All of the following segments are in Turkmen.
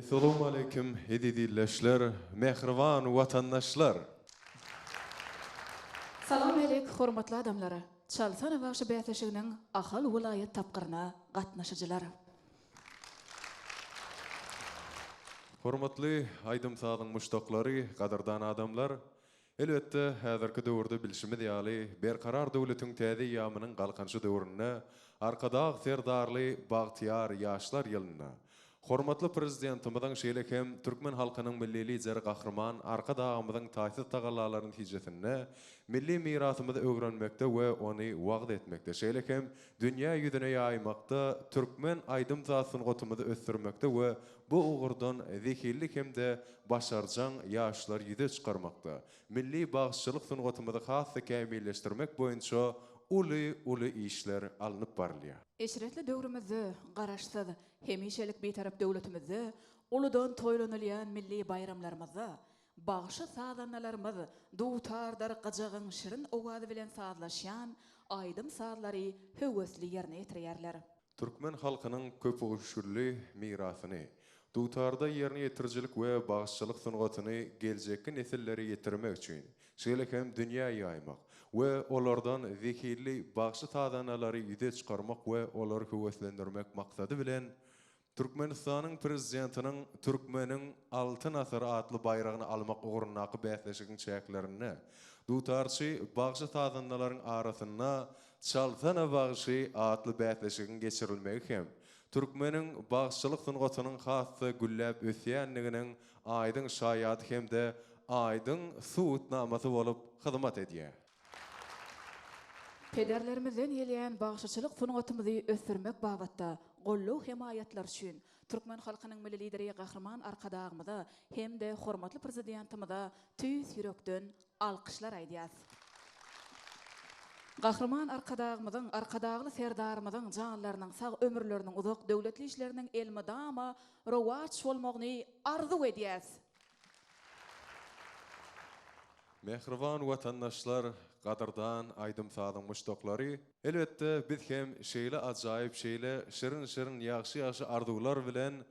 Assalamu alaikum edidilleşler, mehriban vatandaşlar. Salam aleyk, hormatly adamlara. Çalsana bagşy bätleşiginiň ahal vilayet tapqyryna gatnaşyjylary. Hormatly aýdym sadyň muştaklary, gadardan adamlar. Elbetde häzirki döwürde bilişimiz ýaly berkarar döwletiň täze ýamynyň galkançy döwrüne, arkadag serdarly bagtyar ýaşlar ýylyna. Hormatly prezidentimizden şeýlekem Türkmen halkynyň milli lideri gahrman arka dağımyzyň taýsy tagallalaryny hijetine milli mirasymyzy öwrenmekde we ony wagt etmekde. Şeýlekem dünýä ýüzüne ýaýmakda Türkmen aýdym zat sungatymyzy ösdürmekde we bu ugurdan zikirlik hemde başarjan ýaşlar ýüze çykarmakda. Milli bagçylyk sungatymyzy hasy kämilleşdirmek boýunça uly işler alınıp barylýar. Eşretli döwrümizde garaşsyz hemişelik betarap döwletimizde uludan toýlanylýan milli bayramlarymyzda bagşy sadanlarymyz duwtardar gajagyň şirin owady bilen sazlaşýan aýdym sazlary höwesli ýerine ýetirýärler. Türkmen halkynyň köpügüşürli mirasyny, duwtarda ýerine ýetirjilik we bagçylyk sungatyny geljekki nesilleri ýetirmek üçin şeýlekem dünýä ýaýmak we olardan zikirli bagşy sadanalary ýüze çykarmak we olary höweslendirmek maksady bilen Türkmenistanyň prezidentiniň Türkmeniň altyn asary adly bayragyny almak ugrunaky bäsleşigiň çäklerini duwtarçy bagşy sadanallaryň arasyna çalsana bagşy adly bäsleşigiň geçirilmegi hem Türkmeniň bagçylyk sungatynyň hasy gülläp ösýänliginiň aýdyň şaýady hemde aýdyň suwut namasy bolup hyzmat edýär. Pederlerimizden gelýän bagşyçylyk sungatymyzy ösdürmek babatda gollu himayatlar üçin Türkmen halkynyň milli lideri gahrman arkadagymyza hemde hormatly prezidentimize tüýs ýürekden alkyşlar aýdýas. Gahrman arkadagymyzyň arkadagly serdarymyzyň janlarynyň sag ömürleriniň uzak döwletli işleriniň elmydama rowaç bolmagyny arzu edýäs. Mehriban vatandaşlar, gadardan aýdym sadyň muştaklary, elbetde biz hem şeýle ajaýyp şeýle şirin ýaxşy arzuwlar bilen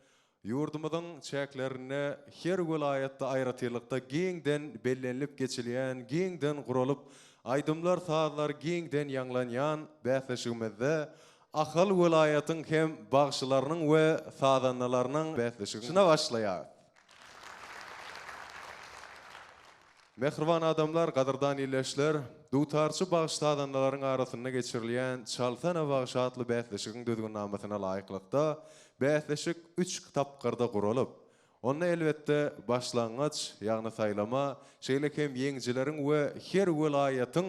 ýurdumyzyň çäklerine her vilayetde aýratylykda giňden bellenlip geçilýän, giňden guralyp aýdymlar sazlar giňden ýanglanýan bäsleşigimizde ahal vilayetyň hem bagşylarynyň we sadanalarynyň bäsleşigine başlaýar. Mehriban adamlar, gadardan illeşler, duwtarçy bagşy sadanalaryň arasyna geçirilýän çalsana bagşy adly bäsleşigiň düzgünnamesyna laýyklykda bäsleşik 3 tapqyrda guralyp, onu elbetde başlangaç, ýagny saýlama, şeýlekem ýeňjileriň we her vilayetyň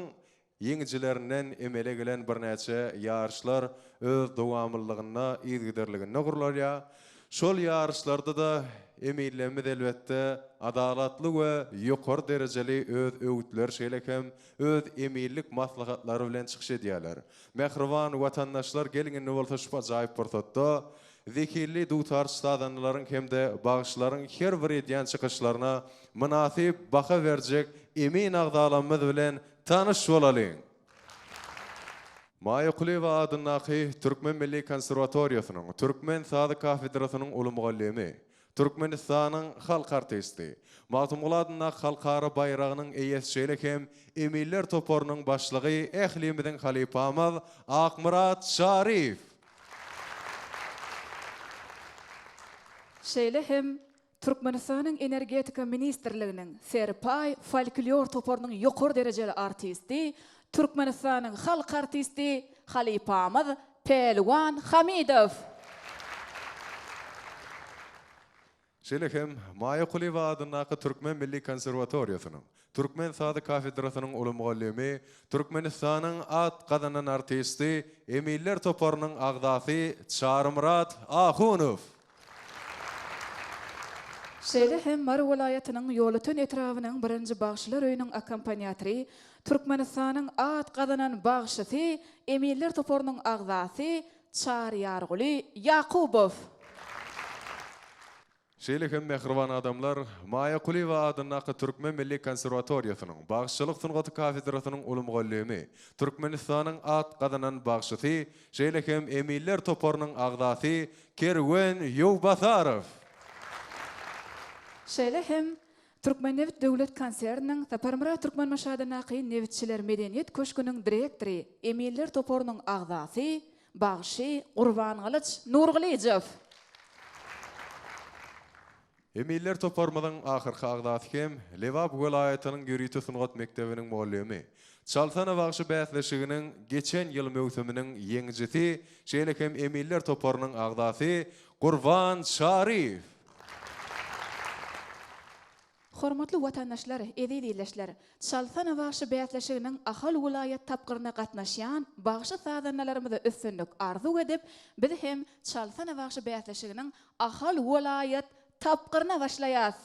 ýeňjilerinden emele gelen bir näçe ýarşlar öz dowamlyllygyna, ýygyderligine gurulýar. Şol ýarşlarda da emillerimiz elbette adalatly we ýokary derejeli öz öwütler şeýlekem öz emillik maslahatlary bilen çykyş edýärler. Mehriban watandaşlar gelingini bolsa şu ajaýyp fursatda zikirli duwtarçy sadanlaryň hemde bagşylaryň her bir edýän çykyşlaryna münasip baha berjek emin agdalanmaz bilen tanyş bolalyň. Maýakulywa adynaky Türkmen Milli Konserwatoriýasynyň Türkmen Sady Kafedrasynyň uly mugallymy, Türkmenistanyň halk artisti, Magtymguly adyna halkara bayragynyň eýesi şeýlekem emiller toporunyň başlygy ählimiziň halipamyz Akmurat Şarif. Şeýle hem Türkmenistanyň energetika ministrliginiň serpay folklor toporunyň ýokary derejeli artisti, Türkmenistanyň halk artisti halipamyz Pelwan Hamidow. Şeýlekem Maýakulywa adynaky Türkmen Milli Konserwatoriýasynyň Türkmen Sady Kafedrasynyň uly mugallymy, Türkmenistanyň at gazanan artisti, emiller toporunyň agdasy Çarmyrat Ahunow. Şeýle hem Mar welaýatynyň ýolutyn etrawynyň birinji bagşylar öýüniň akompaniatry, Türkmenistanyň at gazanan bagşysy, emiller toporunyň agdasy Çaryarguly Yakubow. Şeýlekem mehriban adamlar, Maýakulywa adynaky Türkmen Milli Konserwatoriýasynyň bagşylyk sungaty kafedrasynyň uly mugallymy, Türkmenistanyň at gazanan bagşysy, şeýlekem emiller toporunyň agdasy Kerwen Ýowbasarow. Şeýle hem Türkmennewit Döwlet Konserniň Taparmara Türkmen Maşadyna kyn Nevitçiler Medeniýet Köşküniň direktory Emiller Toporunyň agzasy Bagşy Gurban Galyç Nurgalijew. Emiller toparmadan ahirki agdaty hem Lewap welaýatynyň Gürýeti Sungat Mektebiniň muallimi. Çaltana bagşy bätleşiginiň geçen ýyl möwsüminiň ýeňijisi şeýle hem Emiller toparynyň agdasy Gurban Şarif. Hormatly watandaşlar, edilýärler. Çaltana bagşy bätleşiginiň ahal welaýat tapgyryna gatnaşýan bagşy sadanlarymyza üstünlük arzu edip, biz hem Çaltana bagşy bätleşiginiň ahal welaýat tapgyryna başlaýas.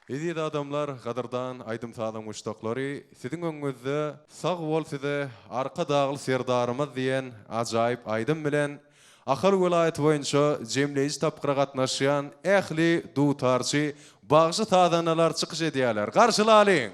Edil adamlar, gadardan aýdym sadan muştaklary, siziň öňüňizde sag bol size arka dagly serdarymyz diýen ajaýyp aýdym bilen ahal welaýaty boýunça jemleýiş tapgyra gatnaşýan ähli dutarçy bagşy sadanlar çykyş edýärler. Garşylalyň.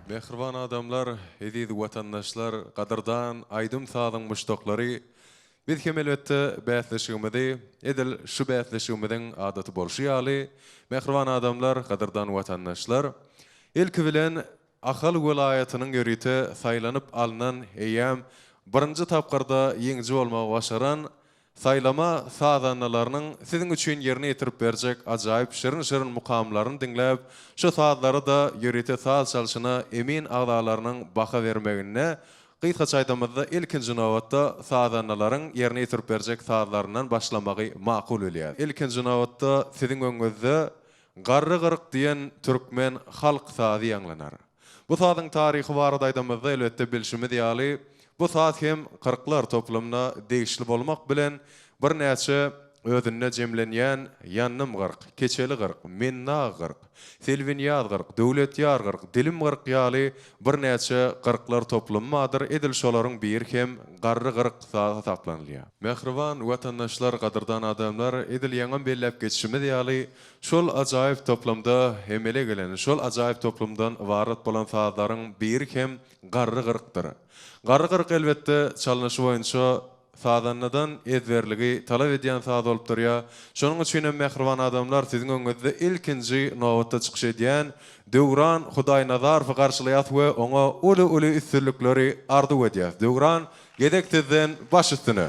Mehriban adamlar, edidi watandaşlar, gadardan aýdym sadyň muştaklary, biz hem elbetde bätleşigimizi, edil şu bätleşigimiziň adaty bolşýaly. Mehriban adamlar, gadardan watandaşlar, ilki bilen ahal welaýatynyň ýörüte saýlanyp alynan eýem birinji tapgarda ýeňji bolmagy başaran saýlama sadanlarynyň siziň üçin ýerine ýetirip berjek ajaýyp şirin mukamlaryny dinläp, şu saadlary da ýörüte saat çalşyna emin agdalarynyň baha bermegine gysgaç aýdymyzda ilkinji nowatda sadanlaryň ýerine ýetirip berjek saatlaryndan başlamagy makul bolýar. Ilkinji nowatda siziň öňüňizde garry gyrk diýen türkmen halk saady ýanglanar. Bu sadyň taryhy barada aýdymyzda elbetde bilşimiz ýaly. Bu saat hem 40'lar toplumuna değişli bolmak bilen bir näçe özünde jemlenýän ýannym gyrk, keçeli gyrk, menna gyrk, selvinýat gyrk, döwletýar gyrk, dilim gyrk ýaly bir näçe gyrklar toplanmadyr. Edil şolaryň bir hem garry gyrk saga taplanylýar. Mehriban watandaşlar, gadyrdan adamlar, edil ýaňam bellep geçişimiz ýaly şol ajaýyp toplamda hemele gelen, şol ajaýyp toplamdan ibaret bolan sagalaryň bir hem garry gyrkdyr. Garry gyrk elbetde çalynyşy boýunça sadannadan ezberligi talap edýän sad bolup durýar. Şonuň üçin hem mehriban adamlar siziň öňünizde ilkinji nowatda çykyş edýän Döwran Hudaýnazarowy garşylaýat we oňa uly üstünlikleri ardy edýär. Döwran, gedek tizden baş üstüne.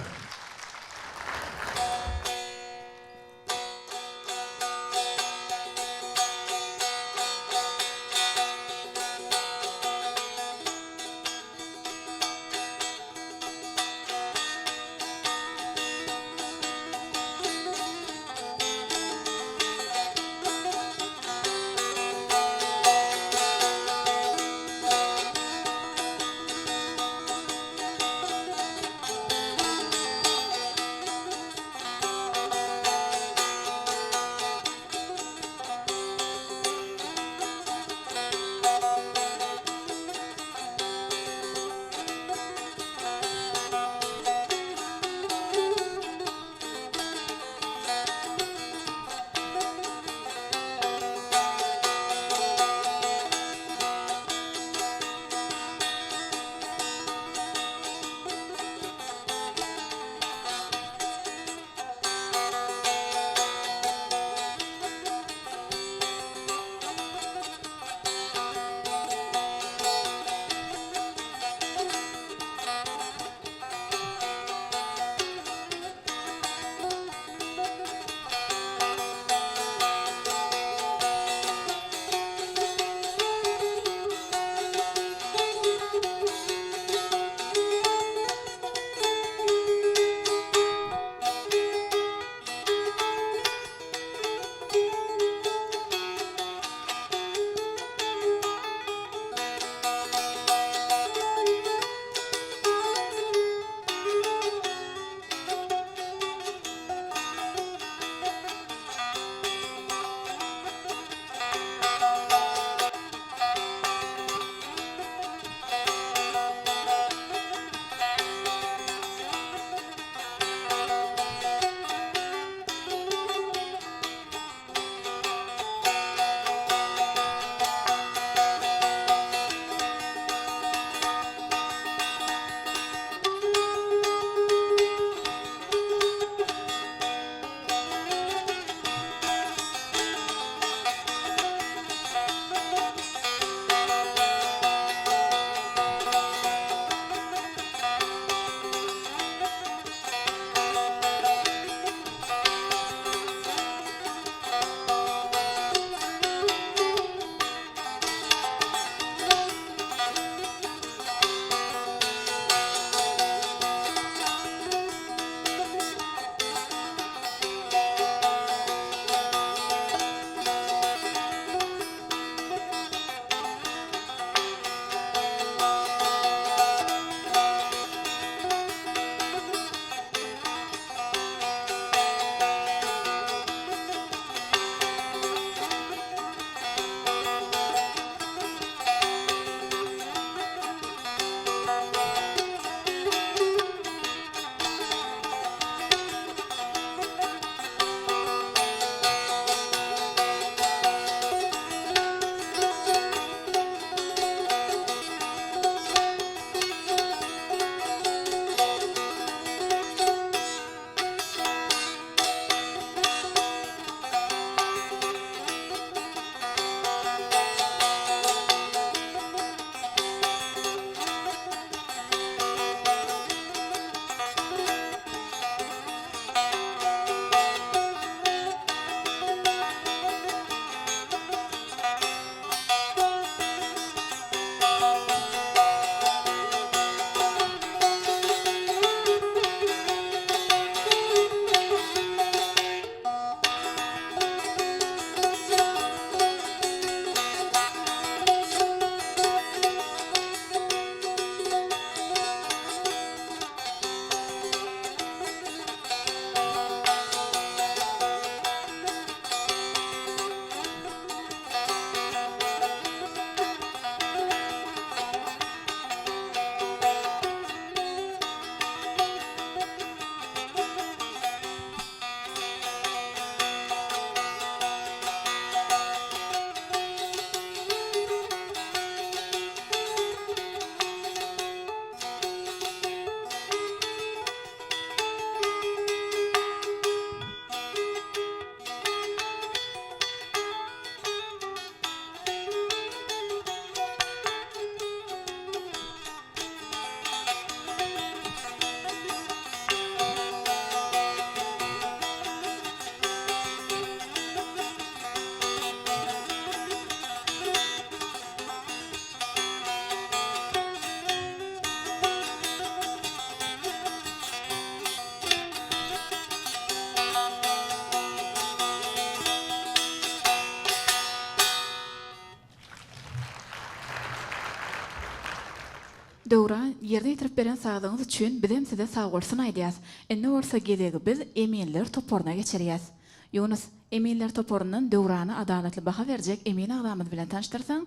Döwran ýerde ýetirip beren sagdyňyz üçin bizem size sag bolsun aýdýas. Enne bolsa gelegi biz eminler toporuna geçirýäs. Yunus, eminler toporundan Döwrany adalatly baha berjek emin agdamyz bilen tanıştyrsaň?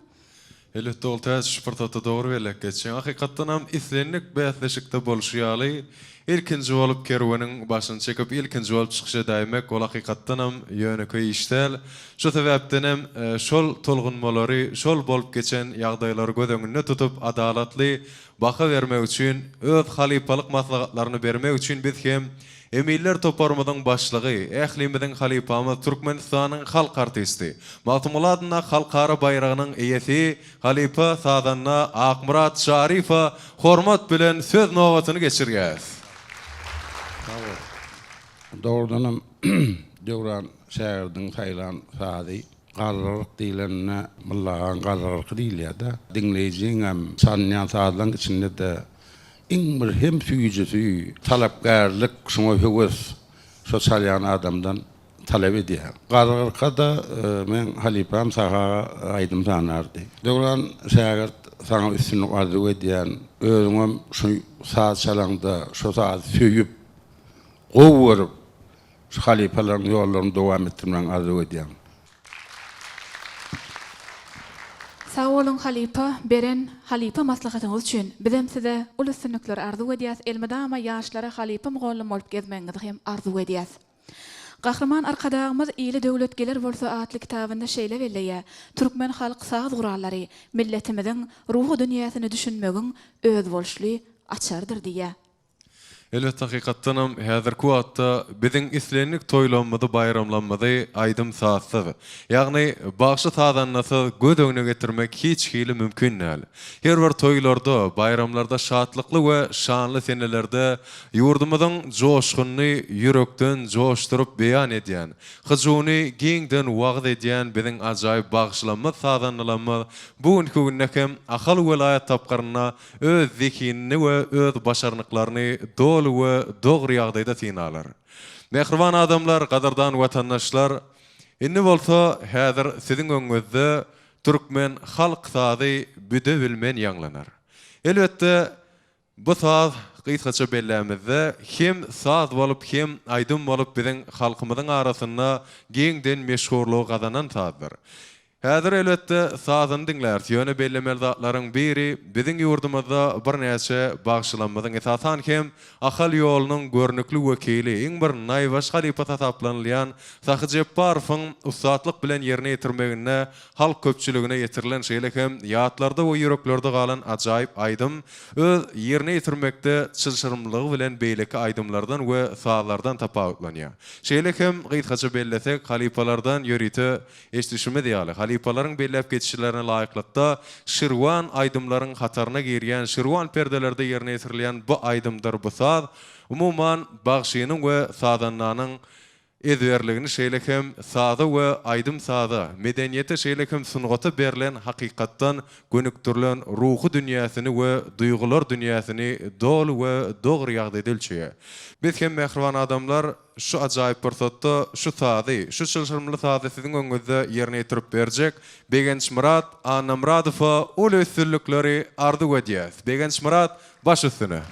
Elbette ol täze şpırtata dogry berlek geçen. Hakykatdan hem islenlik bätleşikde bolşýaly. İlkinji bolup kerwanyň başyny çekip ilkinji bolup çykyşa daýmak ol hakykatdan hem ýöneköý işdel. Şu sebäpden hem şol tolgunmalary, şol bolup geçen ýagdaýlary göz öňünde tutup adalatly baha bermek üçin, öz halipalyk maslahatlaryny bermek üçin biz hem Emiller toparmadan başlığı, ählimizin halipamız Türkmenistanyň halk artisti. Matumuladna halkara bayrağının eyesi, halipa sadanna Akmurat Şarifa hormat bilen söz nowatyny geçirýäs. Doğrudanım Döwran şäherdiň saýlan sady garryk diýlenine mullagan garryk diýilýär-de. Dinleýijiň hem sanýan sadyň içinde de iň bir hem süýjüsi, talapgärlik, şoňa höwes, şoçalyan adamdan talep edýär. Garrykka da men halipam saha aýdym sanardy. Döwran şäher saňa üstünlik arzu edýän, özüňem şu saat çalanda, şu saat süýüp, gowuryp, şu halipalaryň ýollaryny dowam etdirmän arzu edýän. Sağ olun halipa, beren halipa maslahatyňyz üçin bizem size uly sünnükler arzu edýäs. Elmedama ýaşlara halipa mugallym bolup gezmeňizi hem arzu edýäs. Gahrman arkadağımız iyili döwletgeler bolsa atly kitabynda şeýle belleýär. Türkmen halk saz gurallary milletimiziň ruhu dünýäsini düşünmegiň öz bolşly açardyr diýär. Elbette hakykatdan hem häzirki wagtda biziň islenlik toýlanmady, bayramlanmady aýdym saatsyz. Ýagny bagşy sadanlasa göz öňüne getirmek hiç hili mümkin näl. Her bir toýlarda, bayramlarda şatlykly we şanly senelerde ýurdumyzyň joşgyny ýürekden joşdurup beýan edýän, hyjuny giňden wagt edýän biziň ajaýyp bagşlanma sadanlama bugünkü günde hem ahal welayat tapgaryna öz zekini we öz başarnyklaryny we dogry ýagdaýda tinalar. Mehriban adamlar, gadardan watandaşlar, inni bolsa häzir siziň öňüňizde türkmen halk sady büde bilmen ýanglanar. Elbetde bu saz gysgaça bellämizde hem saz bolup hem aýdym bolup biziň halkymyzyň arasynda giňden meşhurlyk gazanan sazdyr. Häzir elbetde sazyny diňlär. Ýöne bellemel zatlaryň biri biziň ýurdumyzda bir näçe bagşlanmadyň esasan hem ahal ýolunyň görnükli wekili, iň bir naýbaş halipa taplanylýan Sahyjepparowyň ustatlyk bilen ýerine ýetirmegine, halk köpçüligine ýetirilen şeýle hem ýatlarda we ýüreklerde galan ajaýyp aýdym öz ýerine ýetirmekde çylşyrymlygy bilen beýleki aýdymlardan we sazlardan tapawutlanýar. Şeýle hem gysgaça bellesek halipalardan ýörite eşdişimi diýýärler. Halipalaryň belläp geçişlerine laýyklykda şirwan aýdymlaryň hataryna girýän, şirwan perdelerde ýerine ýetirilýän bu aýdymdyr bu saz. Umuman bagşynyň we sadanlanyň ezberligini şeýle hem sazda we aýdym sazda medeniýete şeýle hem sungaty berilen hakykatdan gönüktirilen ruhu dünýäsini we duýgular dünýäsini dolu we dogry ýagdaýda ölçýär. Biz hem mehriban adamlar şu ajaýyp pursatda şu sady, şu çylşyrymly sady siziň öňüňizde ýerine ýetirip berjek. Begenç Murat Anamradowa uly üstünlikleri arzu edýäs. Begenç Murat baş üstüne.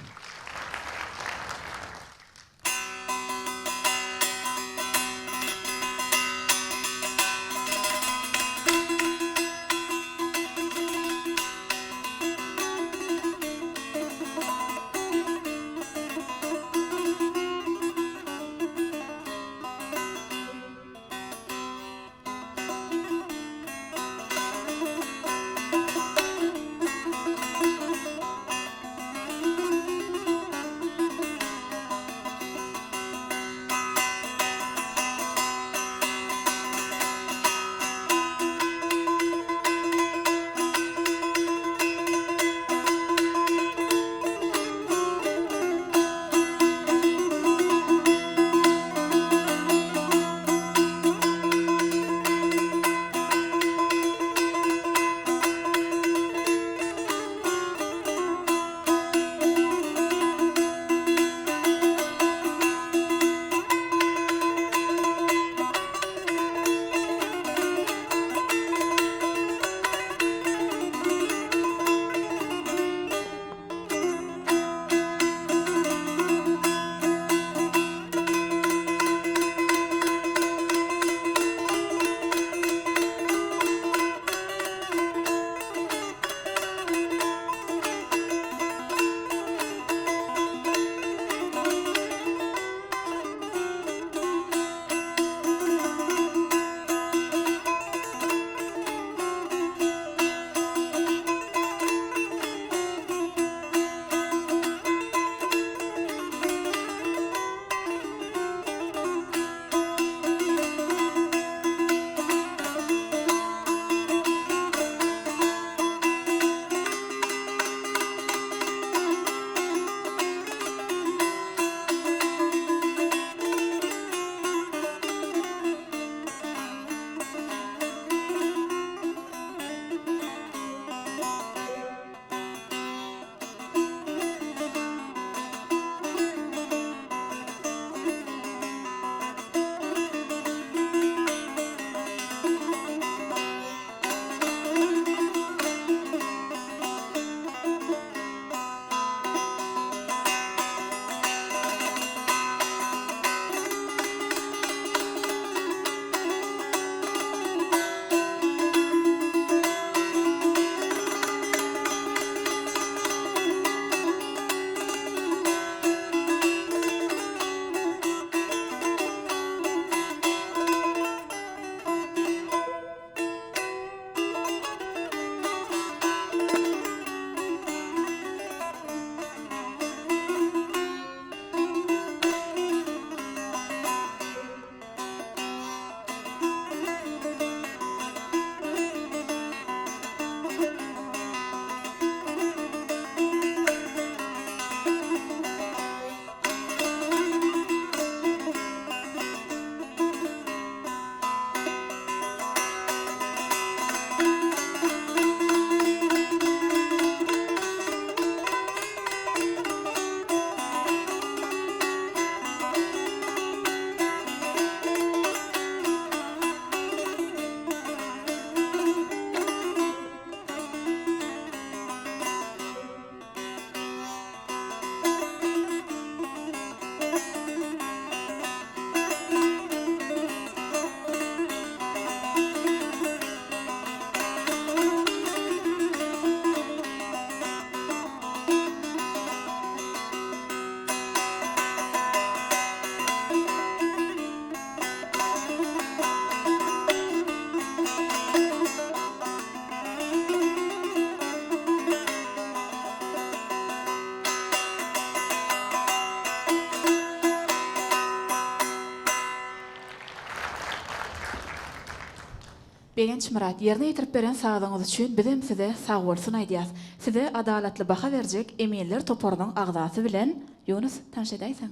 Begenç Murat, yerine yetirip beren sağlığınız üçün bizim size sağ bolsun aýdýas. Size adalatly baha berjek emeller topornyň agdasy bilen Yunus tanşedaýsan.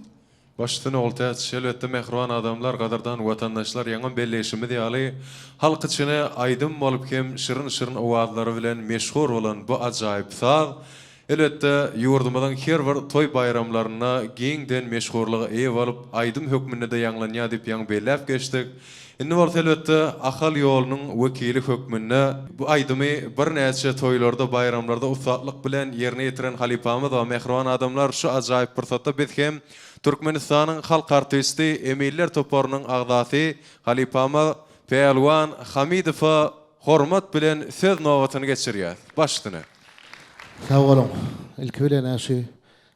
Baştan olta şelbetde mehriban adamlar, gadardan watandaşlar ýaňa belleşimi diýaly halk içine aýdym bolup hem şirin owazlary bilen meşhur bolan bu ajaýyp saz elbetde ýurdumyzyň her bir toy bayramlaryna giňden meşhurlygy eýe bolup aýdym hökmünde de ýanglanýar diýip ýaň belläp geçdik. Indi bol elbetde ahal ýolunyň wekili hökmünde bu aýdymy bir näçe toýlarda bayramlarda usatlyk bilen ýerine ýetiren halipamyz we mehriban adamlar şu ajaýyp fursatda biz hem Türkmenistanyň halk artisti Emiller Topornyň agdasy halipamyz Pehlwan Hamidowa hormat bilen söz nowatyny geçirýär. Başlyny. Sağ olun. İlk öyle näşi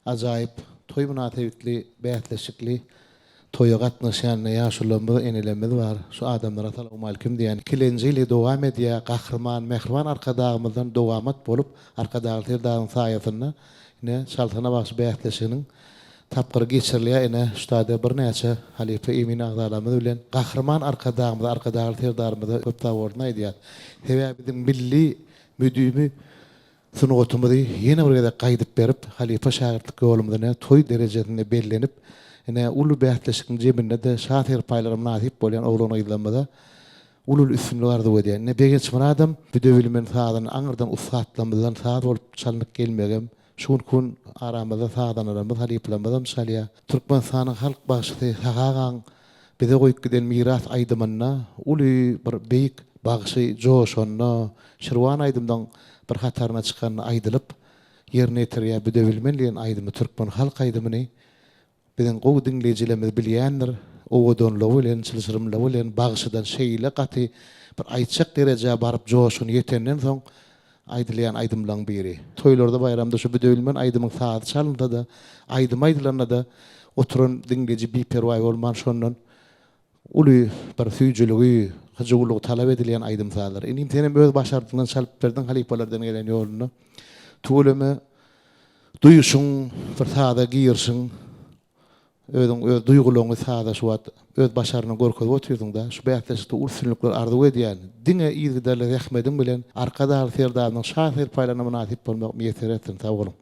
ajaýyp toy münasebetli, bähleşikli toýa gatnaşan ýaşulymyz, enelerimiz bar. Şu adamlara assalamu alaykum diýen kilenjili dowam edýär. Gahrman, mehriban arkadagymyzdan dowamat bolup, arkadagy terdagyň saýasyna ine şaltana baş bähleşiginiň tapgyry geçirilýär. Ine şutada bir näçe halife emin agdalarymyz bilen gahrman arkadagy terdarymyzy köp tawarna edýär. Sebäbi bizim milli müdümi sunugatymyzy ýene bir gede gaýdyp berip, halife şagirtlik ýolumyzda toy derejesinde bellenip, ene ulu bähleşigiň jeminde de şahyr paýlarym nasip bolan oglany ýylamada ulul üstünlüğü vardı diýen. Ne begenç bir adam büdewilmen sağdan aňyrdan usatlamyzdan sağ bolup çalnyk gelmegem. Şun kun aramyzda sağdan aramyz haliplamyzam şalya. Türkmenistanyň halk başçysy Hagagan bize goýup giden miras aýdymyna uly bir beýik bagşy joşonna Şirwan aýdymdan bir hatarına çykan aýdylyp ýerine ýetirýär büdewilmen diýen aýdymy türkmen halk aýdymyny bilen gowy dinleýijilerimiz bilýändir. Owodonlawy bilen çylşyrymlawy bilen bagşydan şeýle gaty bir aýtjak derejä baryp joşun ýetenden soň aýdylýan aýdymlaryň biri. Toýlarda bayramda şu büdewilmen aýdymyň saat çalynda da aýdym aýdylarna da oturan dinleýiji biperwaý bolman şondan uly bir süýjüligi, hajywylygy talap edilýän aýdym saatlar. Enim senem öz başardygyndan çalyp berdiň halipalardan gelen ýoluny. Tuğulemy duýuşuň bir saada giýirşiň özüň öz duýgularyny sada şu wagt öz başaryny görkezip oturýardyň da şu bähleşikde ursunluklar arzu edýän diňe ýygydarly rahmedim bilen arkada serdanyň şahyr paýlaryna munasip bolmak meýser etdim. Sağ olun.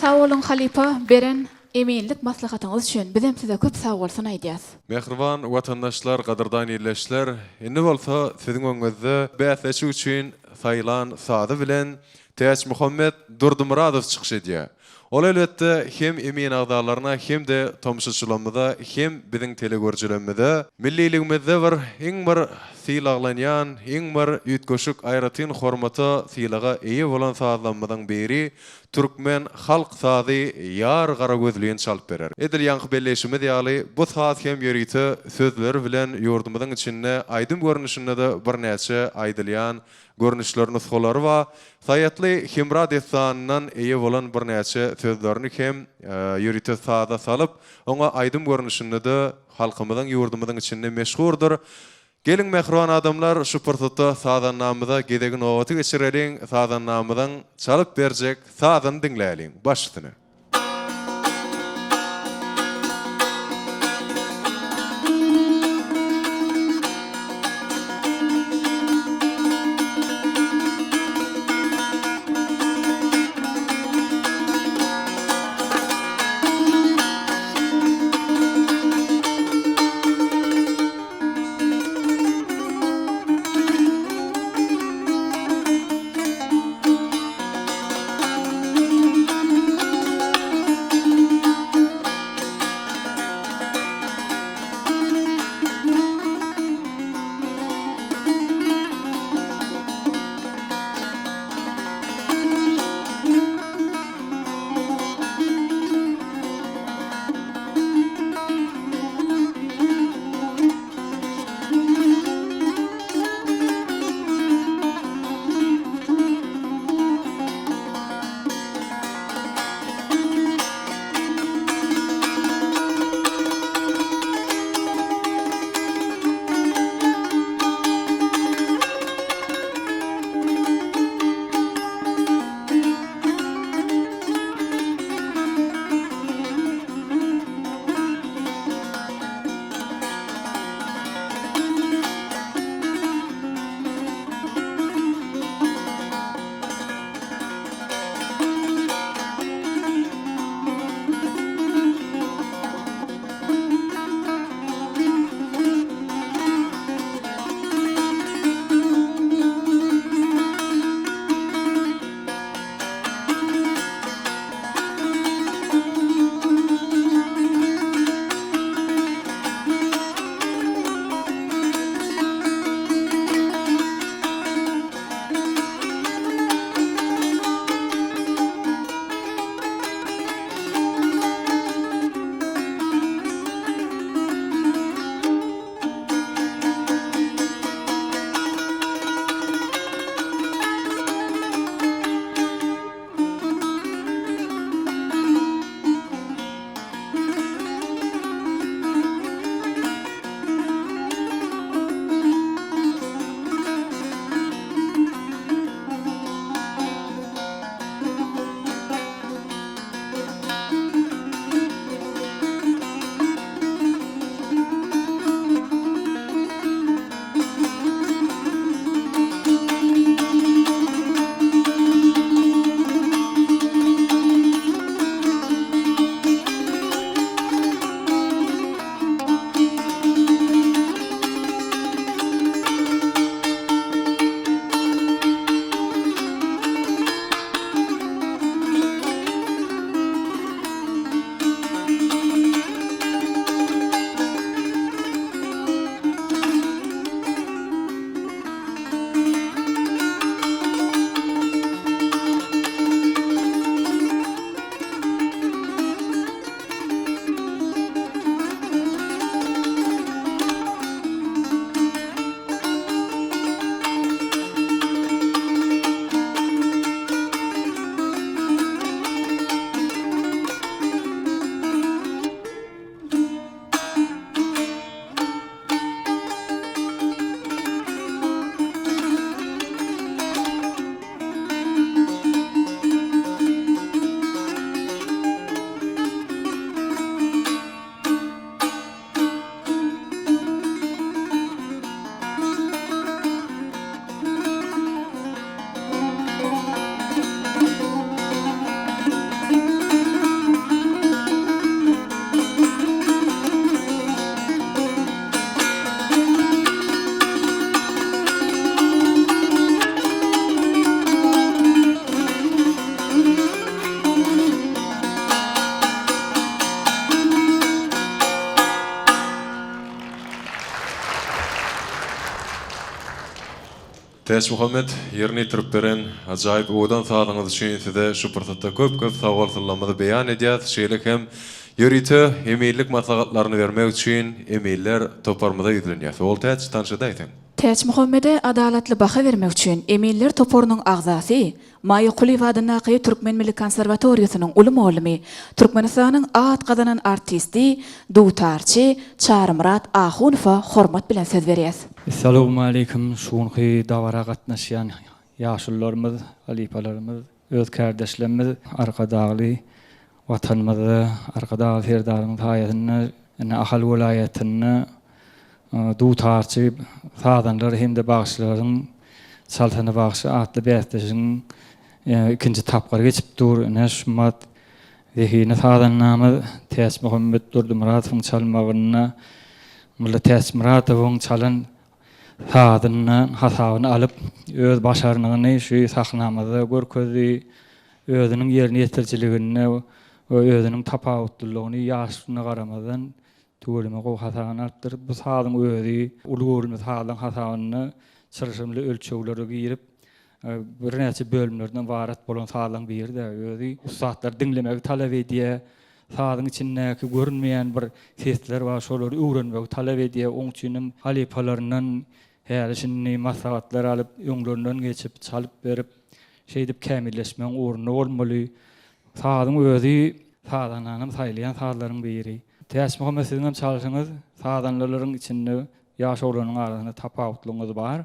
Sağ olun halipa beren eminlik maslahatyňyz üçin bizem size köp sağ bolsun aýdýas. Mehriban watandaşlar, gadardan ýerleşler, indi bolsa siziň öňüňizde bähleşik üçin saýlan sady bilen Täç Muhammed Durdumuradov çykyş edýär. Ol elbetde hem emin agdalaryna hem de tomşuçylarymyza hem biziň telegörjülerimizde milliligimizde bir iň bir syýlaglanýan, iň bir ýetgeşik aýratyn hormata syýlaga eýe bolan sazlarymyzyň biri Türkmen halk sazy ýar gara gözlüýän çalyp berer. Edil ýaňky belleşimi diýaly bu saz hem ýörite sözler bilen ýurdumyzyň içinde aýdym görnüşinde de bir näçe aýdylýan görnüşlerini solary we saýatly himra desanynyň eýe bolan bir näçe sözlerini hem ýörite saza salyp oňa aýdym görnüşinde de halkymyzyň ýurdumyzyň içinde meşhurdur. Gelin mehriban adamlar şu pursatda sazan namyda gedegi nowaty geçireliň, sazan namydan çalyp berjek sazany dinläýäliň. Başlyny. Täş Muhammed ýerini tirip beren ajaýyp odan sağlygyňyz üçin size şu pırsatda köp sag bolsunlarymyzy beýan edýär. Şeýle hem ýörite emillik maslahatlaryny bermek üçin emiller toparmada ýüzlenýär. Ol täç tanşyda aýtyn. Täç Muhammede adalatly baha bermek üçin emiller toporunyň agzasy Maýy Quliýew adyny Türkmen Milli Konserwatoriýasynyň uly mowlumy, Türkmenistanyň at gazanan artisti, dutarçy Çarmyrat Ahunowa hormat bilen söz berýär. Assalamu alaykum. Şuňky dawara gatnaşýan ýaşullarymyz, alipalarymyz, öz kardeşlerimiz, arkadaşly watanymyzy, arkadaş herdarymyz haýatyny, ene Ahal welaýatyny dutarçy sadanlar hem-de bagşlaryň saltana bagşy atly bäsdeşiň ikinji tapgara geçip dur. Ene şumat zehine sadannamy Täç Muhammed Durdumuradowyň çalmagyna mulla Täç Muratowyň çalan sadyny hasabyny alyp öz başaranyny şu sahnamyza görkezdi, özüniň ýerini ýetirjiligini we özüniň tapawutlygyny ýaşlygyna garamadan töwerime gowy hasabyny artdyryp bu sadyň özi ulugurmy sadyň hasabyny çyrşymly ölçeglere girip bir näçe bölümlerden barat bolan sadyň birde özi ustatlar dinlemek talap edýär. Sadyň içindäki görünmeýän bir sesler bar, şolary öwrenmek talap edýär. Oň üçin halipalaryndan häzirni maslahatlar alyp öňlerinden geçip çalyp berip şeýdip kämilleşmeň orny bolmaly. Sadyň özi sadananyň saýlayan sadlaryň biri. Täç Muhammed siziň hem çalyşyňyz sadanlaryň içinde ýaşawlanyň arasyna tapawutlygyňyz bar.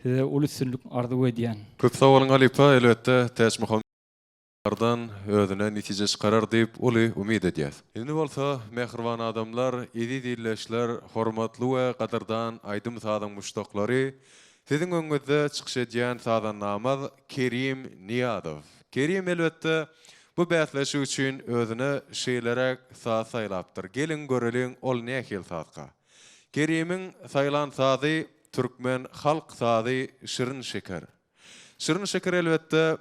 Size uly üstünlük arzu edýän. Köp sag bolun Alipa, elbetde Täç Muhammed'dan özüne nitije çykarar diýip uly umyd edýär. Indi bolsa mehriban adamlar, edi dilleşler, hormatly we gadardan aýdym sadyň muştaklary, siziň öňüňizde çykyş edýän sadan namaz Kerim Niýazow. Kerim elbetde bu bäsleşik üçin özüne şeýlerek saz saýlapdyr. Gelin göreliň ol nähil sazka. Kerimiň saýlan sazy Türkmen halk sazy Şirin Şeker. Şirin Şeker elbetde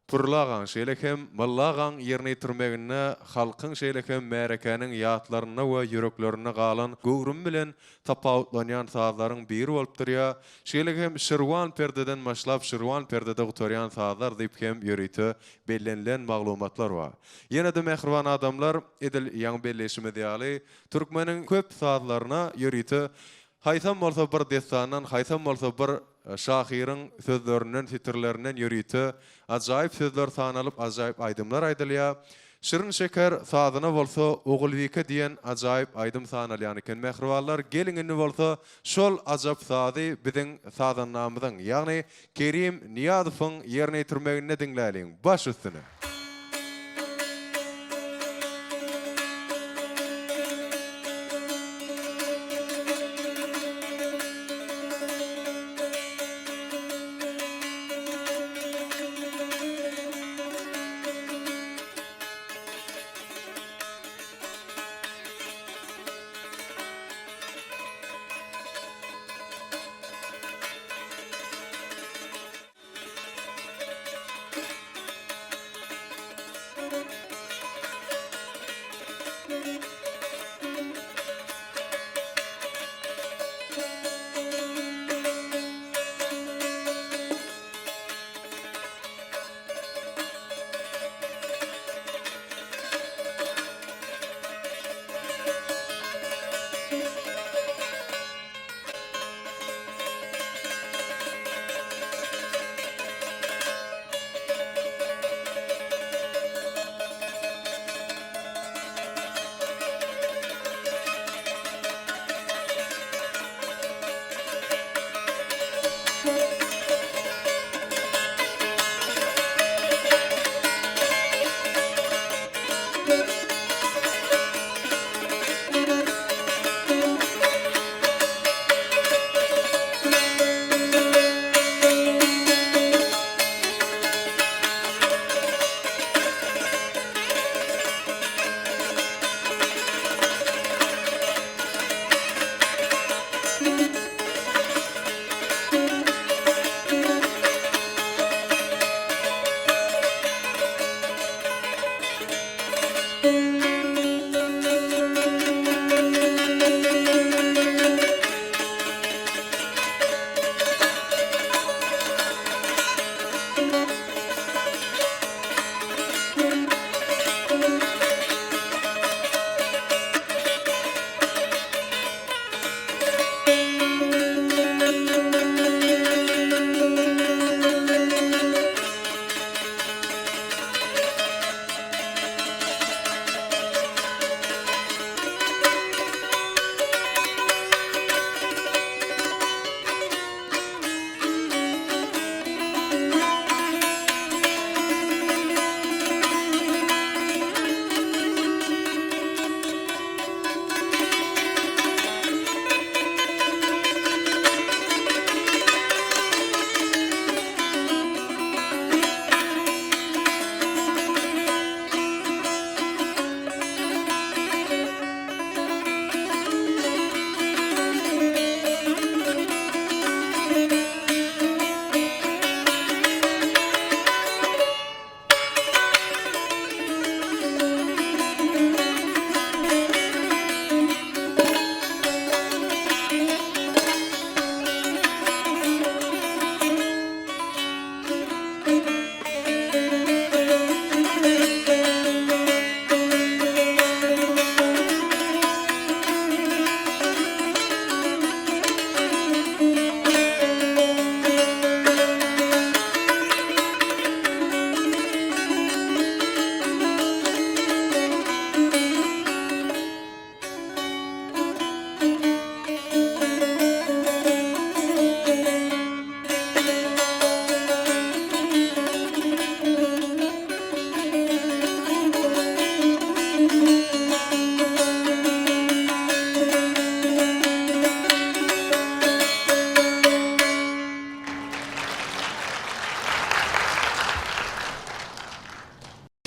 purlagan şeýlekem mallagan ýerine ýetirmegine halkyň şeýlekem märekeniň ýatlaryna we ýüreklerine galan gowrum bilen tapawutlanýan sazlaryň biri bolupdyr ýa. Şeýlekem Şirwan perdeden başlap Şirwan perdede gutarýan sazlar diýip hem ýörite bellenilen maglumatlar bar. Ýene de mehriban adamlar edil ýaňy belleşime diýaly Türkmeniň köp sazlaryna ýörite haýsam bolsa bir destandan, haýsam bolsa bir şahyryň sözlerinden, fitirlerinden ýörite ajaýyp sözler sanalyp, ajaýyp aýdymlar aýdylýar. Şirin Şeker sadyna bolsa Ogulwike diýen ajaýyp aýdym sanalýan eken. Mehribanlar, gelin indi bolsa şol ajap sady biziň sadannamyzyň, ýagny Kerim Niýazowyň ýerine ýetirmegine diňläliň. Baş üstüne.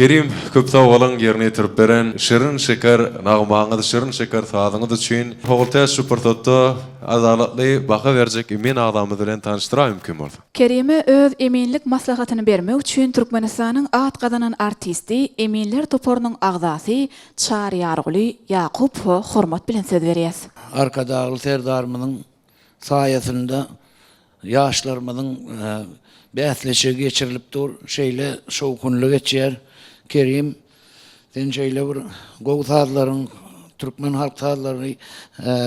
Kerim köp sowgalyň ýerine ýetirip beren şirin şeker nagmaňyzy, şirin şeker sadyňyz üçin Hogulta Supertotto adalatly baka berjek emin adamy bilen tanışdyraýym mümkin bolsa. Kerime öz eminlik maslahatyny bermek üçin Türkmenistanyň at gazanan artisti, Eminler toporunyň agzasy Çar Ýarguly Ýakup hormat bilen söz berýäs. Arkadaşlı serdarmynyň sayesinde yaşlarımızın bäsleşe geçirilip dur şeyle şowkunlu geçýär. Kerim sen şeýle bir gowy sazlaryň Türkmen halk sazlaryny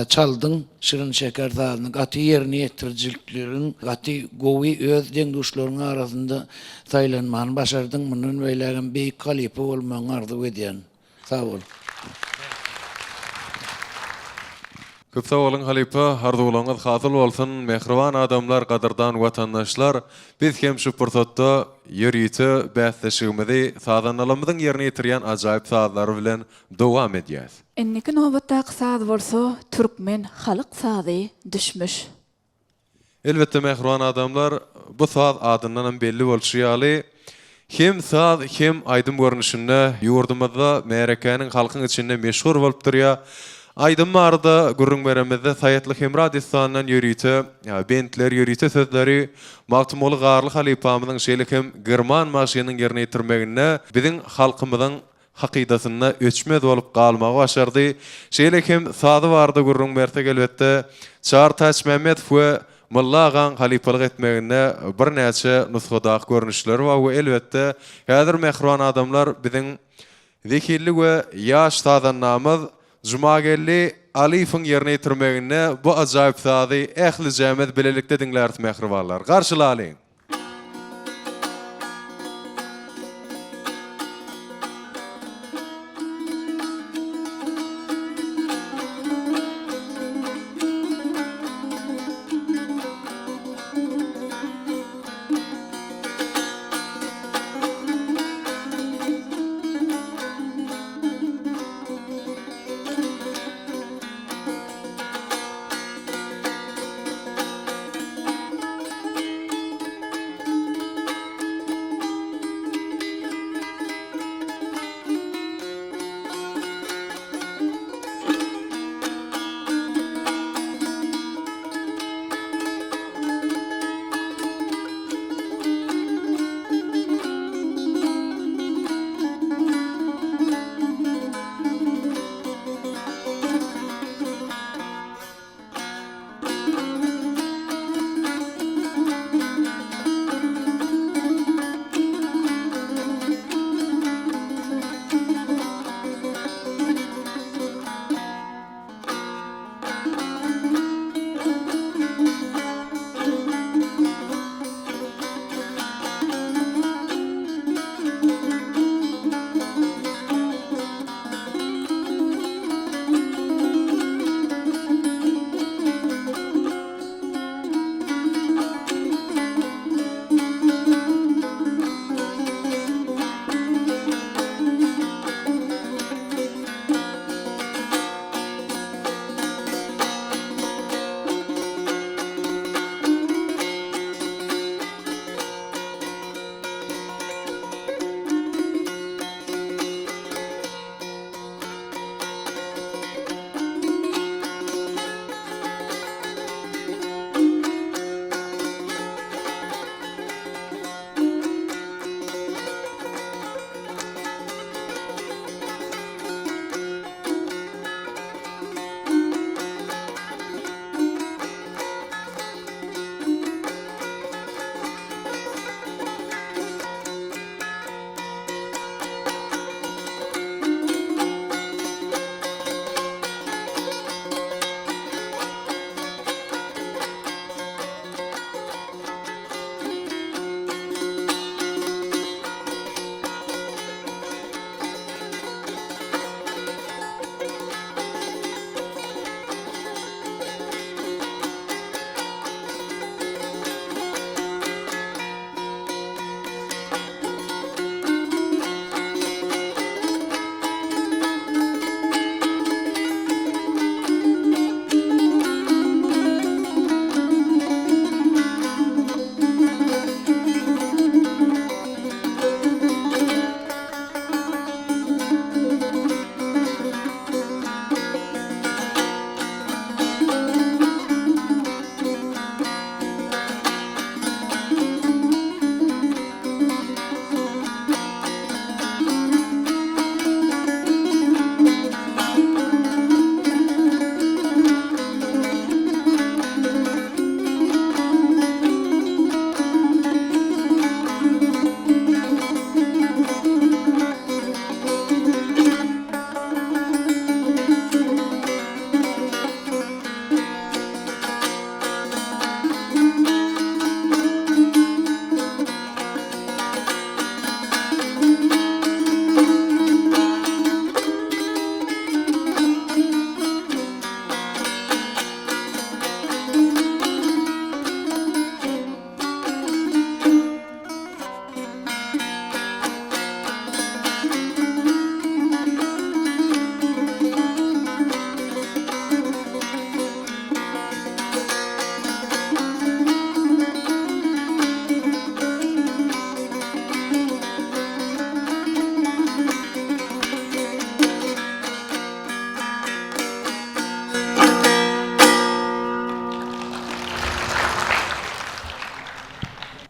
çaldyň, şirin şeker sazyny gaty ýerine ýetirjiklerin gaty gowy öz deňduşlaryň arasynda saýlanmany başardyň. Mundan beýlegen beýik kalypy bolmagyň arzu edýän. Sag bol. Köp sowgalyň halipa arzuwlaryňyz hasyl bolsun. Mehriban adamlar, gadardan watandaşlar, biz hem şu pursatda ýörüýte bäsleşigimizi sadanlarymyzyň ýerine ýetirýän ajaýyp sazlar bilen dowam edýäs. Enniki nowbatda saz bolsa Türkmen halyk sazy düşmüş. Elbette mehriban adamlar, bu saz adyndan belli bolşýaly. Hem saz hem aýdym görnüşinde ýurdumyzda merekeniň halkyň içinde meşhur bolup durýar. Aydın marda gurrun beremizde Sayatlı Hemradistan'dan yürüyte, bentler yürüyte sözleri Mavtumolu Garlı Halipamızın şeylik hem German maşynyň ýerine ýetirmegine bizin halkymyzyň hakydasyna öçmez olup galmagy başardy. Şeylik hem sady barda gurrun bersek elbette Çar Taç Mehmet we Mulla Agan halipalyk etmegine bir näçe nusgada görnüşler we elbette häzir mehriban adamlar bizin zikirli we ýaş sadanamyz Jumagelli Aliýewiň ýerine ýetirmegine bu ajaýyp sady ähli jämet bilelikde diňlärdi mehribanlar. Garşylalyň.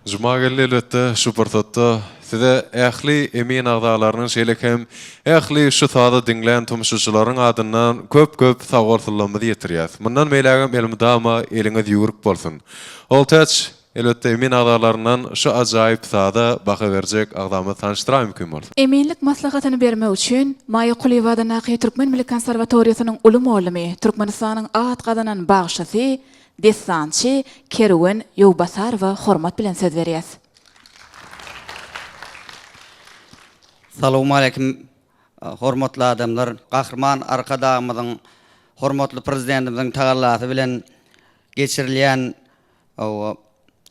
Juma geldi şu portatda size ähli emin agdalarynyň şeýle hem ähli şu taýda dinleýän tumşuçylaryň adyndan köp sagortulmady ýetirýär. Mundan meýlägem elmidama eliňiz ýuguruk bolsun. Oltaç elbetde emin agdalaryndan şu ajaýyp taýda baka berjek agdamy tanıştyra mümkin bolsun. Eminlik maslahatyny bermek üçin Maýa Quliýewada Naky Türkmen Milli Konserwatoriýasynyň uly muallimi, Türkmenistanyň at gadanan bagşysy, desantçy Kerwen Ýowbasar we hormat bilen söz berýär. Salamu aleykum, hormatly adamlar. Gahrman arkadağımızın, hormatly prezidentimizin tagallasy bilen geçirilýän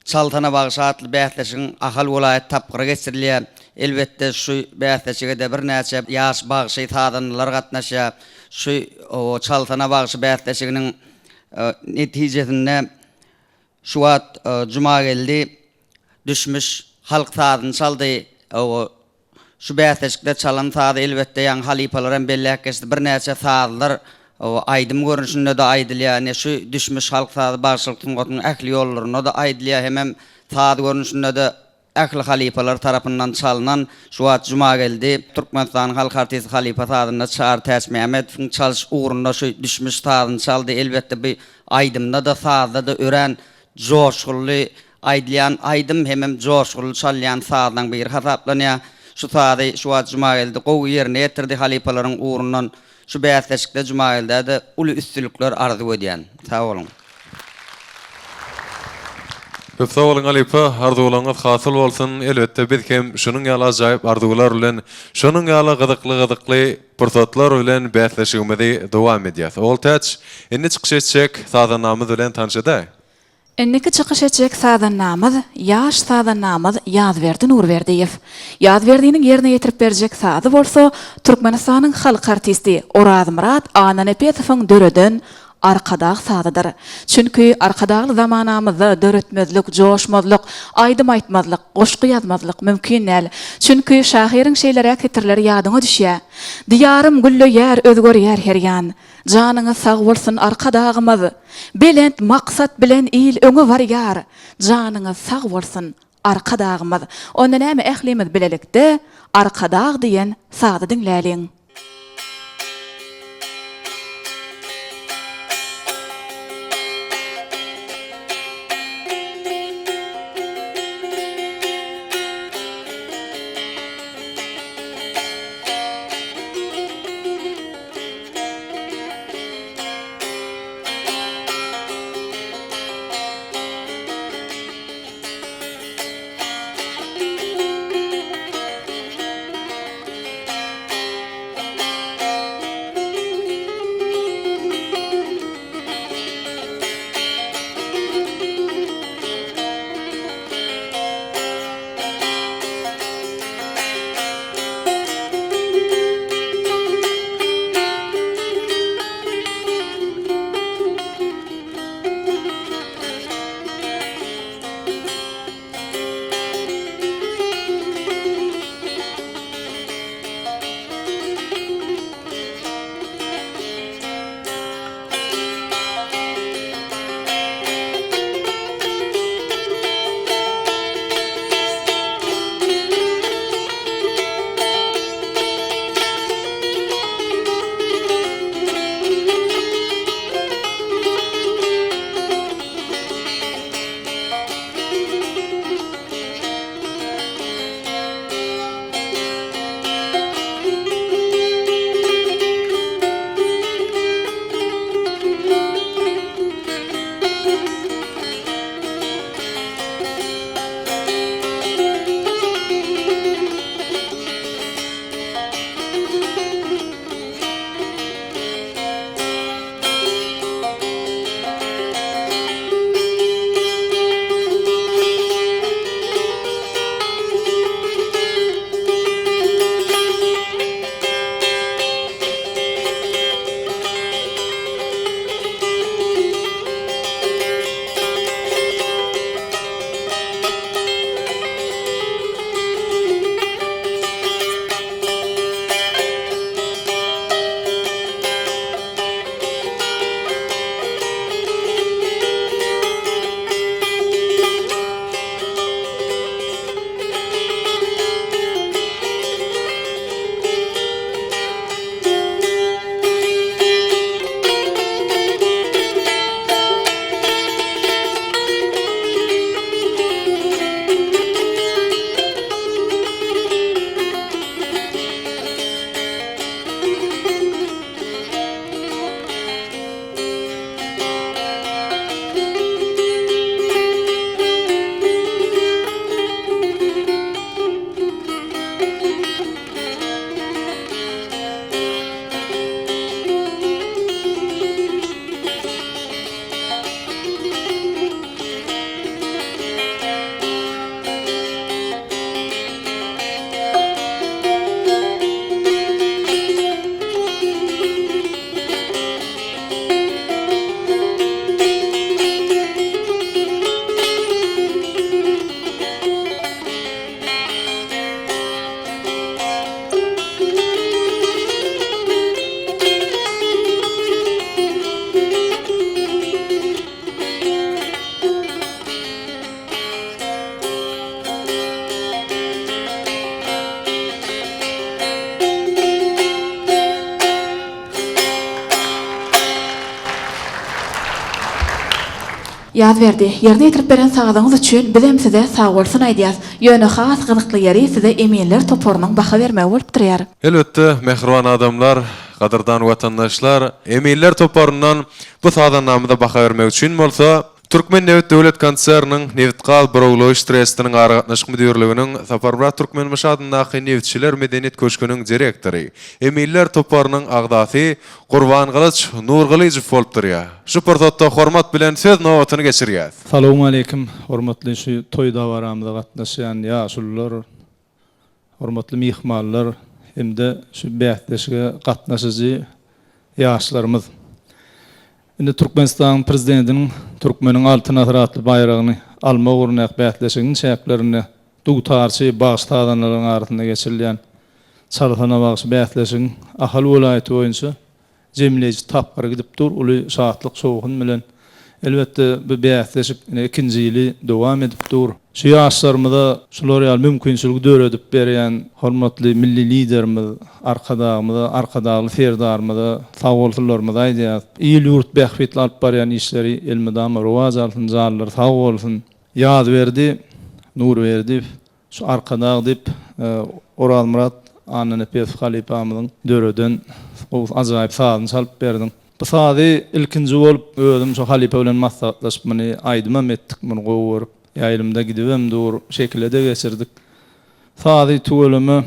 çaltana bagşatly bähleşiň ahal welaýat tapgyry geçirilýär. Elbetde şu bähleşige de bir näçe ýaş bagşy tadanlar gatnaşýar. Şu çaltana bagşy bähleşiginiň netijesinde şu wagt juma geldi düşmüş halk tadyny çaldy. Şu bähleşikde çalan tadı elbetde ýan halipalaram belläk geçdi. Bir näçe tadylar aýdym görünüşinde de aýdylýar. Şu düşmüş halk tadı bagşylykyň gotunyň ähli ýollaryna da aýdylýar. Hemem tadı görünüşinde de ähli halipalar tarapyndan çalınan şu wagt juma geldi. Türkmenistanyň halk artisti halipa tadyna Çar Täç Mehmetowyň çalyş ugrunda şu düşmüş tadyny çaldy. Elbetde bir aýdymda da tadyda da ören joşgully aýdylýan aýdym hemem joşgully çalýan tadyň bir hasaplanýar. Şu taýda şu wagt juma geldi. Gowy ýerine ýetirdi halipalaryň ugrundan. Şu bähleşikde juma geldi de uly üstünlikler arzu edýän. Sag bolun. Köp sag bolun Alipa, arzuwlaryňyz hasyl bolsun. Elbetde biz hem şunun ýaly ajaýyp arzuwlar bilen, şunun ýaly gyzykly pursatlar bilen bähleşigimizi dowam edýäs. Oltaç, indi çykyş etjek sadanamyz bilen tanışdy. Enneki çykyş etjek sadannamyz, ýaş sadannamyz Ýazberdi Nurberdiýew. Ýazberdiňiň ýerine ýetirip berjek sady bolsa, Türkmenistanyň halk artisti Oraz Murat Ananepetowyň döreden arkadag sadydyr. Çünki arkadagly zamanamyzda döretmezlik, joşmazlyk, aýdym aýtmazlyk, goşgy ýazmazlyk mümkin näl. Çünki şahyryň şeýleri ketirleri ýadyňa düşýär. Diýarym güllüýär, özgörýär her ýan. Janyňyz sag bolsun arkadagymyz. Belent maksat bilen il öňe barýar. Janyňyz sag bolsun arkadagymyz. Onda näme ählimiz bilelikde arkadag diýen sady dinläliň. Yaz berdi. Ýerine ýetirip beren sagadaňyz üçin biz hem size sag bolsun aýdýas. Ýöne has gyzykly ýeri size emeller toporunyň baha bermegi bolup durýar. Elbette mehriban adamlar, gadyrdan watandaşlar, emeller toporundan bu sadanamyda baha bermek üçin bolsa, Türkmen Döwlet Döwlet Konserniň Nevitgal Browloş Trestining aragatnaşyk müdürliginiň Saparmurat Türkmenbaş adyndaky Nevitçiler Medeniýet Köşküniň direktory, emeller toporunyň agdasy Gurban Gylyç Nurgylyjew bolup durýar. Şu portatda hormat bilen söz nowatyny geçirýär. Salamu aleykum, hormatly şu toy dawaramyza gatnaşan ýaşullar, hormatly mihmanlar, hemde şu bähdeşige gatnaşyjy ýaşlarymyz. Indi Türkmenistan prezidentiniň Türkmeniň altyn atyratly bayragyny alma ugruna bähdeşiginiň şäplerini dugtarçy bagştadanlaryň arasynda geçirilýän Çalhana bagşy bähdeşigiň ahal welaýaty boýunça jemleji tapgyr gidip dur, uly şahatlyk soğuğun bilen elbette bu bähdeşik ikinji ýyly dowam edip dur. Şu ýaşlarymyza şular ýaly mümkinçiligi döredip berýän hormatly milli liderimiz, arkadagy ferdarymyza, sag bolsunlarymyza aýdýar. Ýyl ýurt bähbetli alyp barýan işleri elmydam rowaz altyn zallar sag bolsun. Ýaz berdi, nur berdi. Şu arkadagy dip Oral Murat Anany Pes Halipamyzyň döreden o ajaýyp sagyny salyp berdiň. Bu sady ilkinji bolup özüm şu Halipa bilen maslahatlaşyp meni aýdymam etdik, muny gowy ýaýlymda gidibem dur şekilde geçirdik. Sady tuğulamy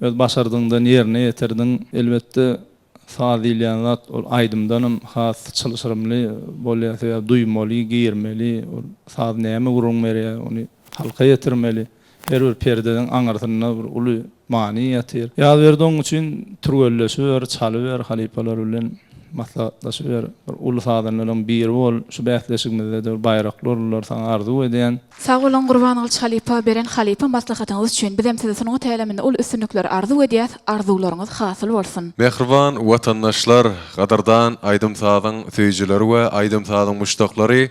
öz başardyňdan ýerine ýetirdiň. Elbette sady bilen zat ol aýdymdanam has çalışyrymly bolýar, duýmaly, giyirmeli, sady näme gurun berýär, ony halka ýetirmeli. Her bir perdeden aňartyna bir uly many ýatyr. Ýaz berdiň üçin türgelleşýär, çalyber halipalar bilen maslahatlaşýar. Uly sadanlaryň biri bol, şu bähdeşigimizde de bayraklar saňa arzu edýän. Sag bolan Gurban Gylyç Halipa beren Halipa maslahatyňyz üçin biz hem size sunuň täleminde ol üstünlikler arzu edýäs, arzularyňyz hasyl bolsun. Mehriban watandaşlar, gadyrdan aýdym sadyň söýjileri we aýdym sadyň muştaklary,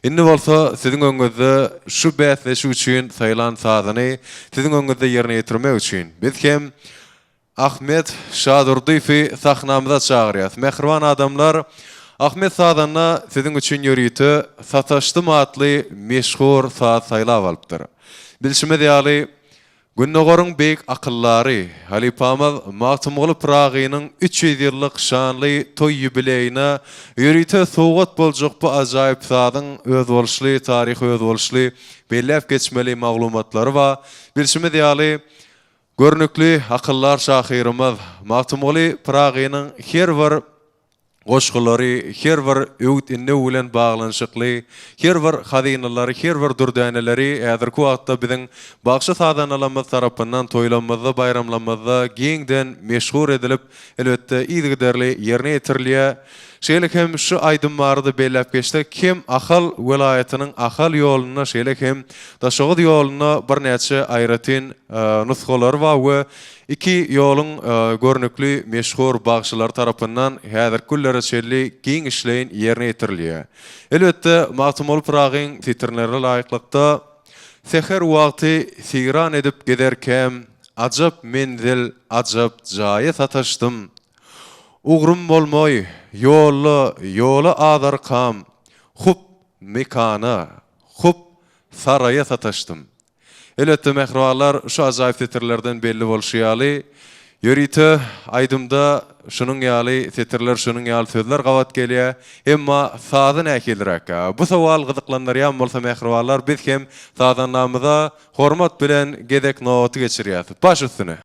indi bolsa siziň öňünizde şu bähdeşik üçin saýlan sadyny siziň öňünizde ýerine ýetirmek üçin biz hem Ahmet Şadurdyfy sahnamyza çagyrýas. Mehriban adamlar, Ahmet sadanyna siziň üçin ýörýüti Sataşdym atly meşhur saz saýlap alypdyr. Bilşime diýýäli Günnogorun bek akıllary Halipamyz Matumogly Pragynyň 300 ýyllyk şanly toy ýubileyine ýörýte sowgat boljak bu ajaýyp sadyň öz bolşly taryhy, öz bolşly belläp geçmeli maglumatlary we bilşime diýýäli görnükli akıllar şahyrymyz Matumogly Pragynyň her bir goşgulary, her bir öwt inne bilen baglanyşykly, her bir hadynalary, her bir dürdeneleri äzirki wagtda biziň bagşy sadanlarymyz tarapyndan toýlanmazda, bayramlanmazda giňden meşhur edilip, elbette ýygyderli ýerine ýetirilýär. Şeýle hem şu aýdymlarda belläp geçdi, kim ahal welaýatynyň ahal ýoluna, şeýle hem daşagy ýoluna bir näçe aýratyn nusxalar we iki ýoluň görnükli meşhur bagşylar tarapyndan häzir kullere şeýle giň işleýän ýerine ýetirilýär. Elbette Matumogly Pragyň titrlerine laýyklykda seher wagty sigran edip giderken ajap menzil, ajap jaýy sataşdym. Ugrum bolmoy, ýoly adarkam, hup mekana, hup saraya sataşdym. Elbette mehribanlar şu ajaýyp titrlerden belli bolşýaly. Ýörýte aýdymda şunun ýaly titrler, şunun ýaly sözler gawat gelýär. Emma sady näkildirek? Bu sowal gyzyklanýan bolsa mehribanlar biz hem sadanamyza hormat bilen gedek nowaty geçirýäs. Baş üstüne.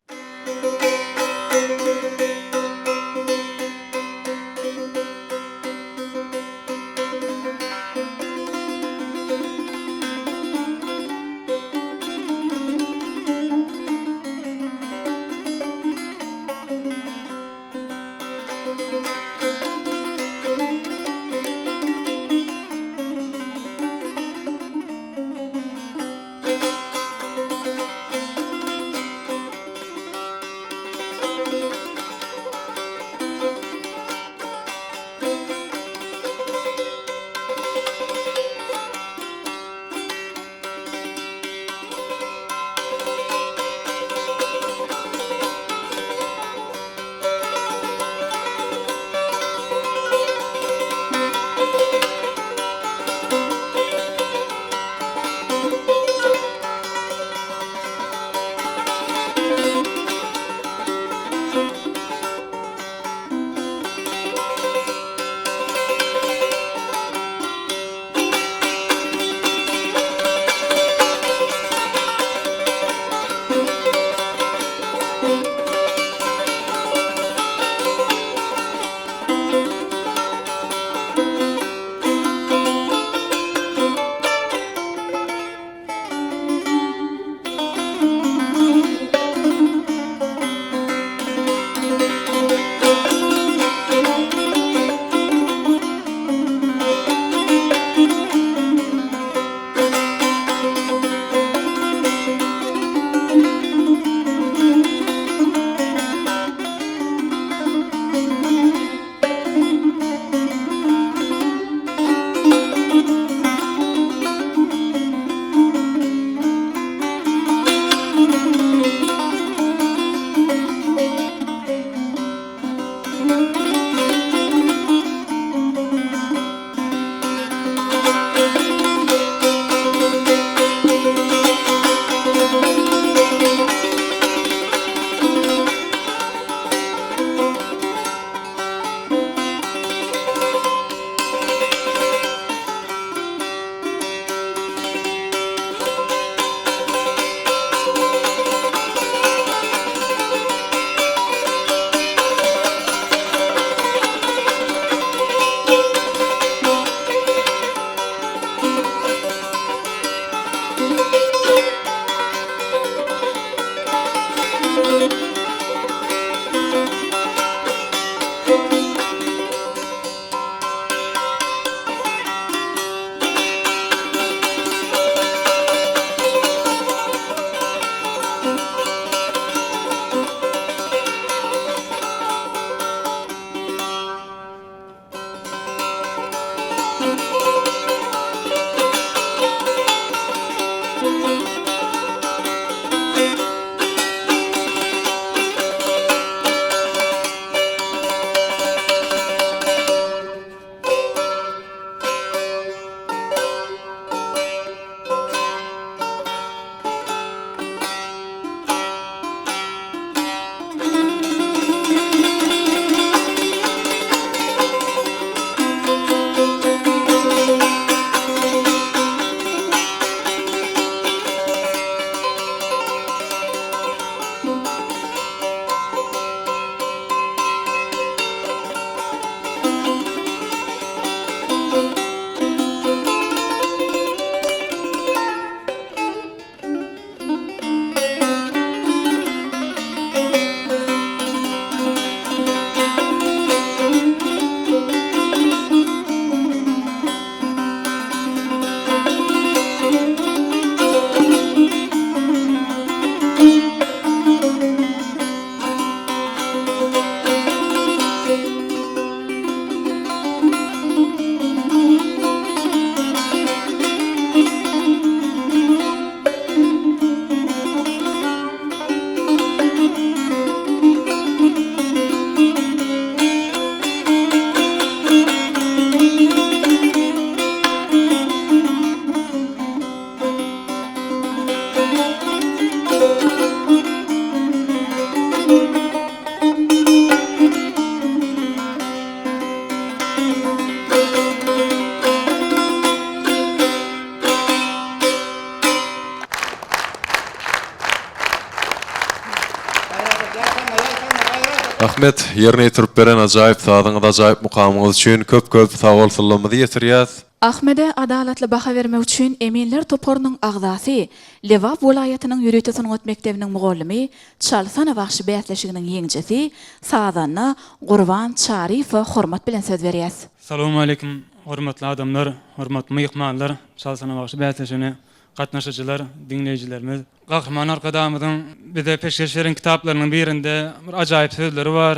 Ahmet, yerine yitirip beren ajaýyp sadyňyz, ajaýyp mukamyňyz üçin köp sag bolsunlarymyzy ýetirýäs. Ahmede adalatly baha bermek üçin Eminler toporunyň agdasy, Lewap welaýatynyň ýürüýte sungat mektebiniň mugallymy, Çalsana Bagşy bäýatleşiginiň ýeňjesi, Sadanna Gurban Çarifow hormat bilen söz berýäs. Assalamu alaikum, hormatly adamlar, hormatly myhmanlar, Çalsana Bagşy bäýatleşigine gatnaşyjylar, dinleýijilerimiz. Gahrman arkadamyzyň bize peşkeş beren kitaplarynyň birinde bir ajaýyp sözleri bar.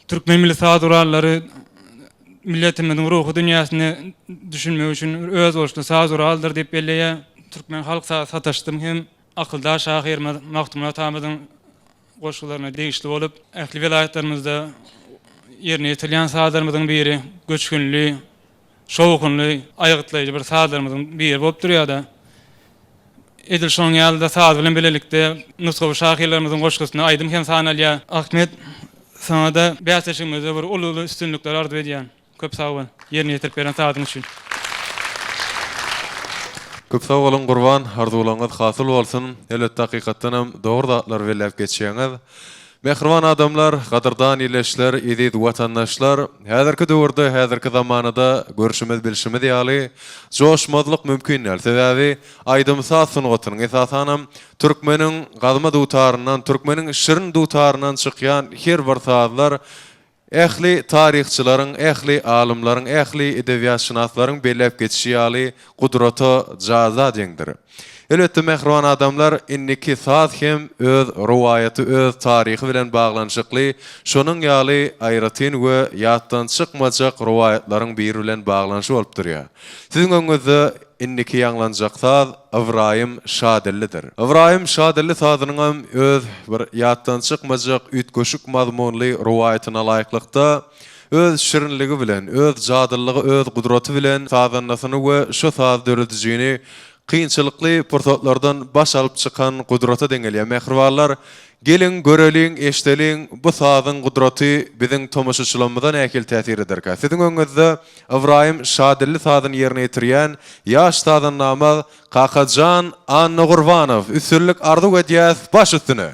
Türkmen milli sadurallary milletimiziň ruhy dünýäsini düşünmek üçin öz bolşly saduraldyr diýip belleýär. Türkmen halk sataşdym hem akylda şahyr Mahmud Atamyzyň goşgularyna degişli bolup, ähli vilayetlerimizde ýerine ýetilýän sadarymyzyň biri göçkünli, şowkunly, aýgytlaýjy bir sadarymyzyň biri bolup durýar. Edil şoň ýalda saat bilen belelikde nusgawy şahyrlarynyň goşgusyna aýdym hem sanalýa. Ahmet, sana da bäýatleşigimizde bir ululu üstünlükler ardy edýän. Köp sag bol. Ýerine ýetirip beren sadyň üçin. Köp sag bolun Gurban, arzuwlaryňyz hasyl bolsun. Elbetde hakykatdan hem dogry zatlar welläp geçýäňiz. Mehriban adamlar, gadardan ýerleşler, edid watandaşlar, häzirki döwürde, häzirki zamanada görüşimiz bilişimiz ýaly joşmazlyk mümkin näl. Sebäbi aýdymsa sunugatynyň esasanam türkmeniň gazma dutaryndan, türkmeniň şirin dutaryndan çykýan her bir sazlar ähli taryhçylaryň, ähli alimlaryň, ähli edebiýatşynaslaryň belläp geçişi ýaly gudraty jaza diýendir. Elbetde mehriban adamlar inniki saz hem öz ruwayaty, öz taryhy bilen baglanşykly, şonuň ýaly aýratyn we ýatdan çykmajak ruwayatlaryň biri bilen baglanşy bolup durýar. Siziň öňüňizde inniki ýanglanjak saz Ibrahim Şadillidir. Ibrahim Şadilli sazynyň öz bir ýatdan çykmajak ütköşük mazmunly ruwayatyna laýyklykda öz şirinligi bilen, öz jadyllygy, öz gudraty bilen sazanlasyny we şu saz döredijini kıyınçılıklı portotlardan baş alıp çıkan kudrata dengelýär. Mehribanlar, gelin görelim, eşdelim, bu sazın kudrati bizim tomaşaçılarımızdan äkil täsir ederkä. Siziň öňüňizde Ibrahim Şadilli sazyn ýerine ýetirýän ýaş sazan namaz Kakajan Anna Gurbanow üstünlük arzu edýäs baş üstüne.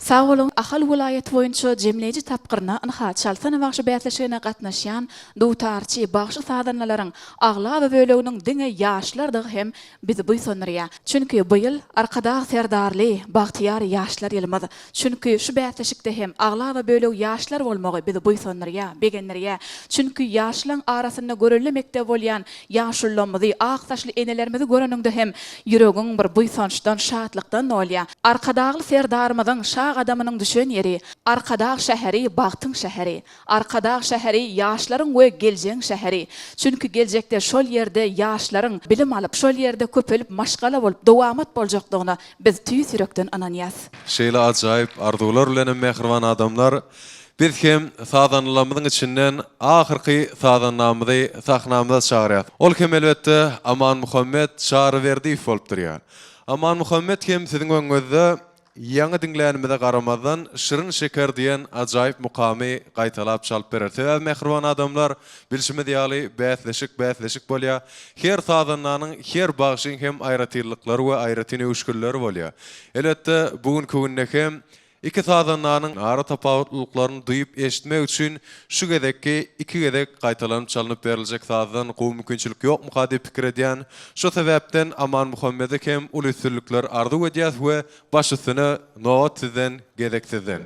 Sağ olun, Ahal vilayet boyunça jemleji tapqyrna ynha çalsana bagşy bätleşigine gatnaşýan dutarçy bagşy sadanlaryň agla we böleginiň diňe ýaşlardygy hem bizi buýsandyrýar. Çünki bu ýyl arkada serdarly, bagtyar ýaşlar ýylmady. Çünki şu bätleşikde hem agla we böleg ýaşlar bolmagy bizi buýsandyrýar, begendirýär. Çünki ýaşlaryň arasynda görülemekde bolýan ýaşullamyzy, ak saçly enelerimizi göreninde hem ýüregiň bir buýsançdan, şatlykdan bolýar. Arkadagy serdarymyzyň şa adamının düşen yeri, arkadağ şehri, bağtın şehri, arkadağ şehri, yaşların ve geleceğin şehri. Çünkü gelecekte şol yerde yaşların bilim alıp, şol yerde köpelip, maşgala olup, devamat bolacakdığına biz tüy sürekten ananyas. Şeýle ajaýyp arzular bilen mehriban adamlar, biz hem sadanlamyzyň içinden ahyrky sadannamyzy sahnamyza çağırýar. Ol hem elbetde Aman Muhammed Şahryverdiýew bolup durýar. Aman Muhammed hem siziň öňüňizde ýa-ni dinlänimize garamazdan şirin şeker diýen ajaýyp mukamy gaýtalap çalyp berer. Sebäbi mehriban adamlar bilşime diýaly bäsleşik bolýar. Her sadanyň, her bagşyň hem aýratyrlyklary we aýraty nöwüşgülleri bolýar. Elbetde bugünkü günde hem iki sadanyň ara tapawutlyklaryny duýup eşitmek üçin şu gedekki iki gedek gaýtalanyp çalynyp beriljek sadan gowy mümkinçilik ýokmu diýip pikir edýän. Şu sebäpden Aman Muhammede hem uly üstünlikler arzu edýär we baş üstüne nowat sizden gedek sizden.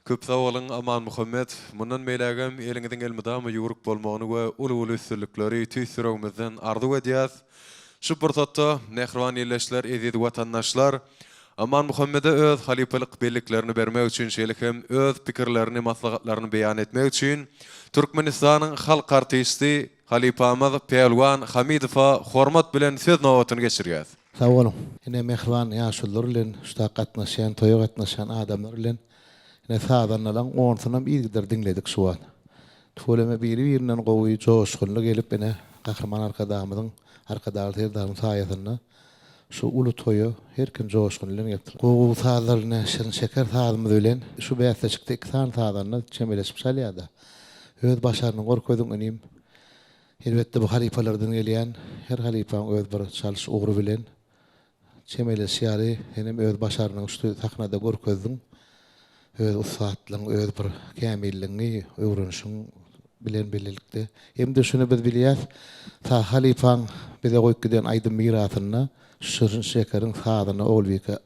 Köp sağ olun Aman Muhammed. Mundan meýlegem eliňiziň elmydamy ýurup bolmagyny we uly üstünlikleri tüýsüregimizden arzu edýäs. Şu pursatda nährwan ýerleşler, eziz watandaşlar, Aman Muhammed'e öz halipelik belliklerini bermek üçin şeýle hem öz pikirlerini, maslahatlaryny beýan etmek üçin Türkmenistanyň halk artisti Halipamyz Pelwan Hamidowa hormat bilen söz nowatyny geçirýär. Sağ olun. Ine mehriban ýaşullar bilen, şuda gatnaşan, toýa gatnaşan adamlar bilen ine sadanlalan onsunam ýigdir dinledik şu an. Töleme biri-birinden gowy joşgunly gelip ine gahrman arkadamyzyň arkadaşlar herdarym saýasynda şu ulu toyu her kim joşgunly gelip. Gowy saýlaryna şerin şeker saýdymyz bilen şu bäsleşikde iki tane saýdanlar çemeleşip salýada. Öz başaryny gorkoýdum enim. Elbette bu halifalardan gelýän her halifaň öz bir çalyş ugru bilen çemeleşýäri, henem öz başarynyň üstü taknada gorkoýdum. Öz usatlyň, öz bir kämilliğini öwrenişiň bilen birlikde. Hem de şunu biz bilýäs, ta halifaň bize goýup giden aýdym mirasyna şerin şekerin saýdyna olwyka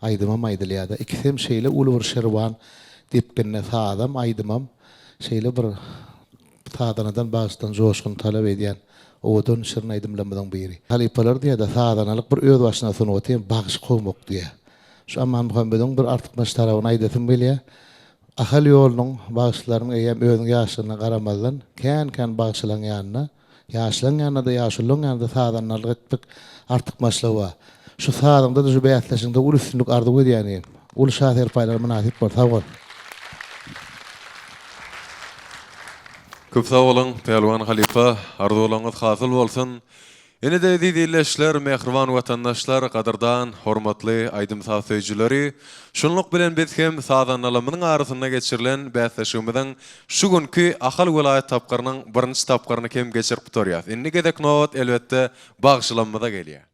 aýdymam aýdylýada. İkisem şeýle uly bir şerwan dipgenne saýdym aýdymam şeýle bir saýdanadan başdan joşgun talap edýän odan şerin aýdymlamadan biri. Halifalar diýär saýdanalyk bir öz başyna sunup bagyş goýmak diýär. Şu Aman Muhammed'in bir artykmaş tarawyny aýdasym bilýär. Ahal ýolunyň bagyşlaryny eýem özüň ýaşlygyna garamazdan kän bagyşlaryň ýanyna, ýaşlyň ýanyna da ýaşlyň ýanyna saýdanalyk etmek artykmaşlygy bar. Şu saýdymda da şu beýatleşiňde uly üstünlik arzu edýäni, uly şahsyr paýlar münasip bar. Sağ ol. Köp sağ olun Pelwan Halipa, arzularyňyz hasyl bolsun. Ene de diýleşler, mehriban watandaşlar, gadyrdan, hormatly aýdym saýjyjyları, şunluk bilen biz hem saýdanlarymyň arasyna geçirilen bäsleşigimiziň şu günkü Ahal vilayet tapkarynyň birinji tapkaryny hem geçirip durýar. Indi gedek nowat elbetde bagşylanmada gelýär.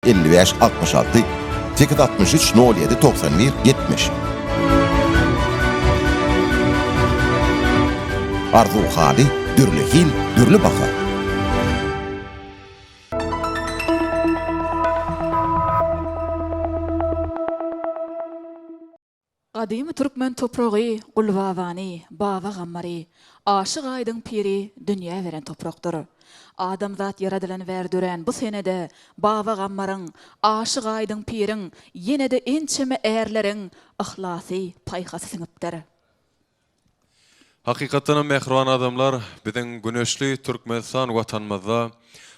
...55 66 863 07 91 70. Arzu hali, dürlü hil, dürlü baka. Gadymy türkmen topragy, gulbawany, baba gammary, aşyk aýdyň piri, dünýä beren toprakdyr. Adamzat yaradylan berdüren bu senede baba gammaryň, aşyk aýdyň piriň, ýene-de ençeme ärleriň ihlasy paýhasy siňipdir. Hakykatdan mehriban adamlar, biziň güneşli Türkmenistan watanymyzda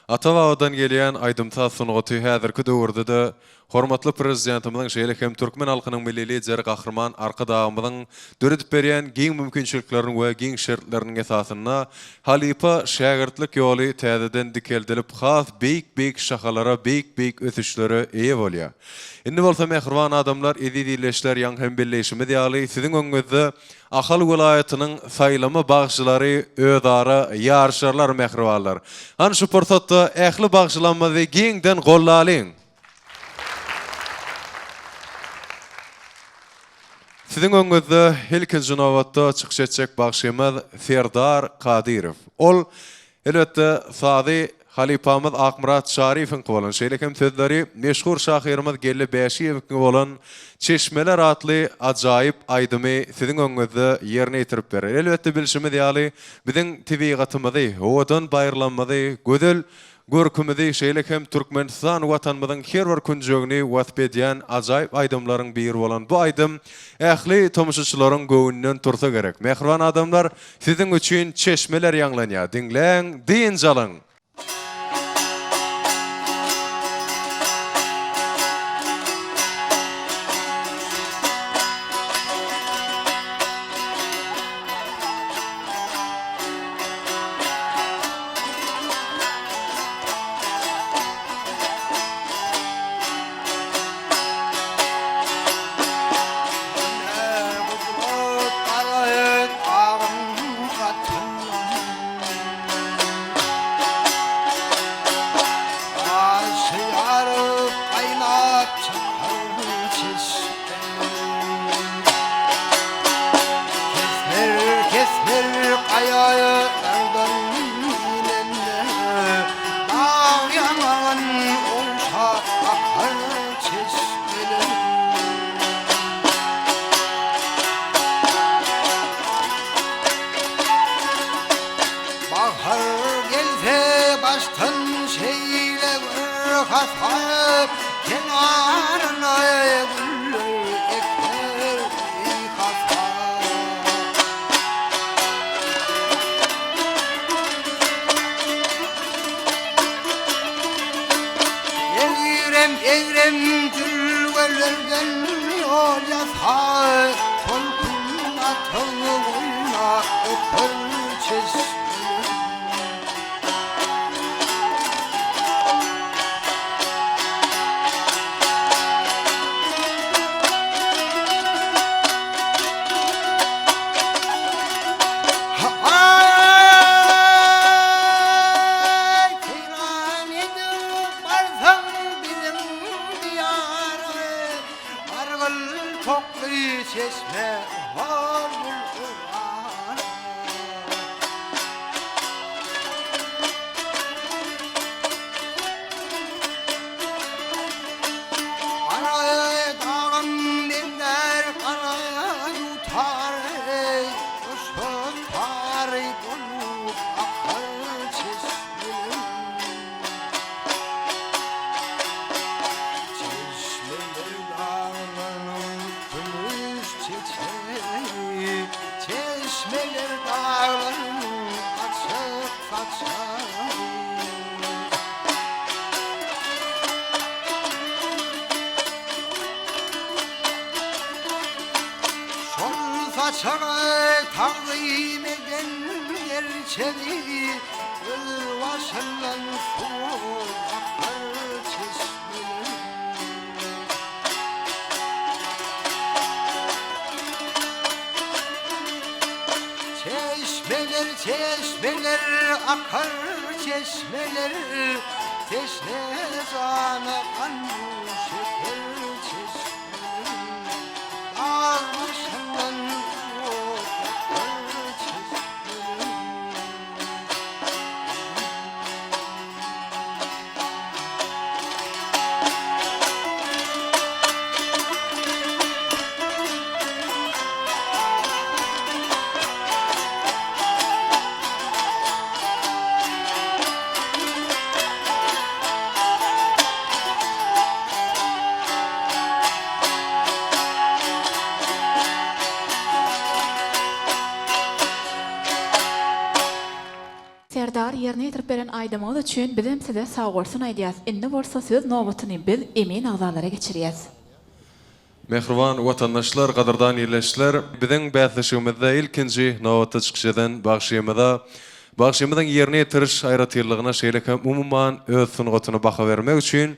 ata-babadan gelýän aýdymta sunugaty häzirki döwürde de hormatly prezidentimiň şeýle hem türkmen halkynyň milli lideri gahrman arkadagymyzyň döredip berýän giň mümkinçiliklerini we giň şertleriniň esasyna Halipa şägirdlik ýoly täzeden dikeldilip has beýik şahalara, beýik ösüşlere eýe bolýar. Indi bolsa mehriban adamlar, ezidileşler ýa hem belleşimi diýaly siziň öňüňizde Ahal vilayatynyň saýlama bagşylary özara ýarşarlar mehribanlar. An şu pursatda ähli bagşylanmazy giňden gollalyň. Siziň öňüňizde ilkinji nowatda çykşetjek bagşymyz Serdar Kadirov. Ol elbetde sady Halipamız Akmurat Şarif'in bolan şeýlekem sözleri meşhur şahyrymyz Gelle Beşiýewiň bolan Çeşmeler atly ajaýyp aýdymy siziň öňüňizde ýerine ýetirip berer. Elbetde bilşimiz ýaly biziň tebigatymyzy, owadan baýrlanmazy, gözel görkümüzi şeýlekem Türkmenistan watanymyzyň her bir künjegini wasp edýän ajaýyp aýdymlaryň biri bolan bu aýdym ähli tomuşçylaryň göwünden tursa gerek. Mehriban adamlar, siziň üçin Çeşmeler ýanglanýar. Dinleň, diň jalyň. Çeşmeler akar çeşmeler teşne zana kanlı şeker çeşmeler ağlaşandan akar çeşmeler. Serdar yerine yetirip beren aýdymyňyz üçin bizim size sağ bolsun aýdýas. Indi bolsa söz nowatyny biz emin agzalara geçirýäs. Mehriban watandaşlar, gadardan ýerleşler, biziň bäsleşigimizde ilkinji nowaty çykyşydan bagşymyzyň ýerine ýetiriş aýratyrlygyna şeýlekem umumman öz sunugatyny baha bermek üçin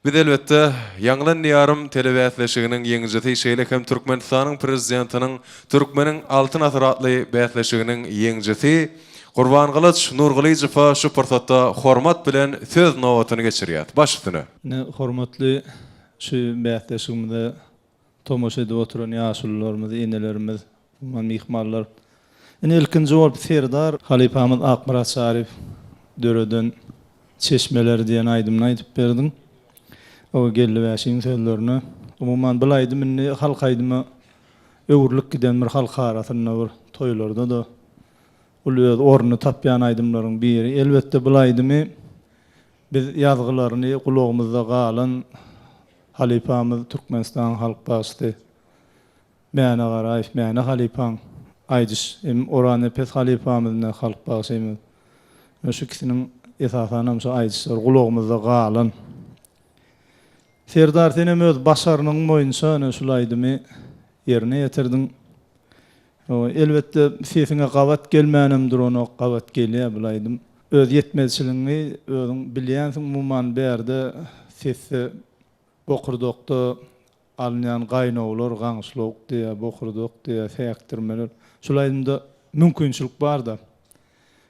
biz elbetde ýanglanýarym telebäsleşiginiň ýeňijisi şeýlekem Türkmenistanyň prezidentiniň Türkmeniň altyn atyratly bäsleşiginiň ýeňijisi Qurban Qılıç Nurgalijew şu pursatda hormat bilen söz nowatyny geçirýär. Başlygyny. Hormatly şu bäsleşigimizde tomoş edip oturan ýaşullarymyz, enelerimiz, mihmanlar. Ene ilkinji bolup Serdar Halipamyz Akmurat Şarif döreden çeşmeler diýen aýdymyny aýdyp berdiň. O geldi wäşiň sözlerini. Umuman bilaýdym inni halk aýdymy öwürlük giden bir halk arasyna bir toýlarda da ul öz ornuny tapýan aýdymlaryň biri. Elbetde bilaýdymy biz ýazgylaryny kulagymyzda galan halifamyz Türkmenistan halk başçy Mäne Garaýew, Mäne halifaň aýdys. Orany pes halifamyzna halk başçymyz. Şu kisiniň esasanam şu aýdyslar kulagymyzda galan. Serdar senem öz başarynyň moýunça şulaýdymy ýerine ýetirdiň. Elbetde sesiňe gawat gelmänimdir, onu gawat gelýär bilaýdym. Öz ýetmezçiligiňi özüň bilýänsiň muman berde sesi bokurdokda alınyan gaýnawlar, gaňşylyk diýe, bokurdok diýe säktirmeler. Şulaýdymda mümkinçilik bar da.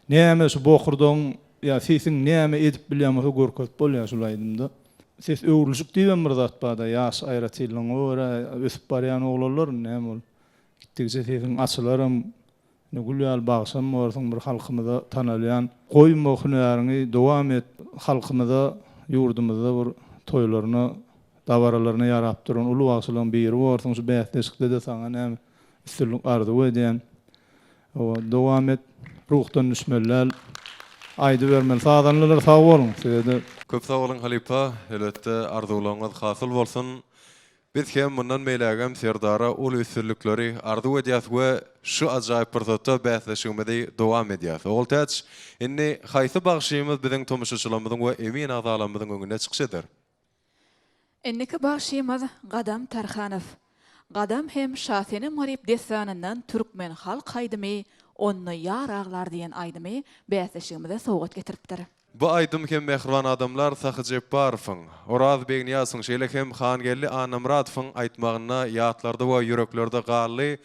Näme şu bokurdoň ýa sesiň näme edip bilýärmi görkezip bolýar şulaýdymda. Ses öwrülüşik diýen bir zat barda, ýaş aýratylygyň ora ösüp barýan oglanlar näme ol. Gittikçe sesiň açylarym, gülýär bagşam orsyň bir halkymyza tanalýan goýma hünäriňi dowam et, halkymyza, ýurdumyzda bir toýlaryny, dawaralaryny ýarap duran uly bagşylaryň biri bolsaň şu bähdeşikde de saňa näme üstünlük ardy edýän. O dowam et, ruhdan düşmeler, aýdy bermeli. Sadanlylar sag bolun. Köp sag bolun halipa, elbetde arzuwlaryňyz hasyl bolsun. Biz hem bundan meýlegem Serdara ul üstünlikleri ardy edýäs we şu ajaýyp bir zatda bähleşigimizde dowam edýäs. Ol täç, inni haýsy bagşymyz biziň tomuşçylarymyzyň we emin azalarymyzyň öňüne çykşydyr. Enniki bagşymyz Gadam Tarhanow. Gadam hem şahsene marip desanyndan Türkmen halk aýdymy, ony ýaraglar diýen aýdymy bähleşigimize sowgat getiripdir. Bu aýdym hem mehriban adamlar Sahyjep Barowyň, Oraz Begniýasyň şeýle hem Xangelli Anamradowyň aýtmagyna ýatlarda we ýüreklerde gally.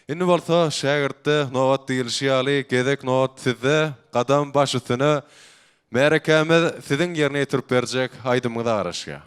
Inni bolsa şägirdde nowat diýilşýäli, gezek nowat sizde Gadam başysyny merekemiz siziň ýerine ýetirip berjek aýdymyňyza garaşýar.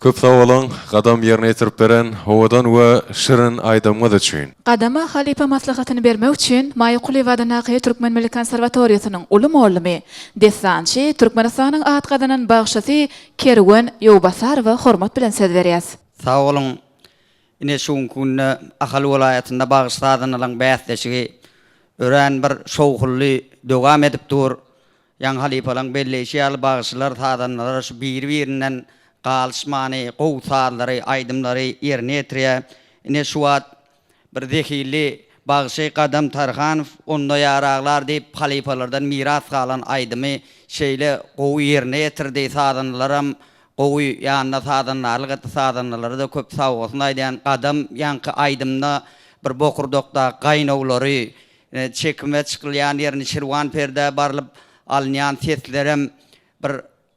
Köp sağ olun, gadam yerine yetirip beren, hovadan we şirin aydamga üçün. Gadama halipa maslahatyny bermek üçin Maýa Quliýewa Nakyýe Türkmen Milli Konserwatoriýasynyň uly muallimi, dessançy Türkmenistanyň at gadanan bagşasy Kerwen Ýowbasarowa hormat bilen söz berýäs. Sağ olun. Ine şuň günne Ahal welaýatynda bagışladynyň bäsleşigi ören bir şowgully dowam edip dur. Ýa halipalaň belleşýär bagışlar tadanlar şu bir-birinden galşmany, gowsallary, aýdymlary ýerine ýetirýär. Ine şu wagt bir zehili Bagşy Gadam Tarhanow onda ýaraglar diýip halipalardan miras galan aýdymy şeýle gowy ýerine ýetirdi sadanlaram. Gowy ýanyna sadanlarlyk sadanlary da köp sawgasyny aýdýan Gadam ýanky aýdymda bir bokurdokda gaýnawlary çekime çykylýan ýerini şirwan perde barlyp alynýan seslerem bir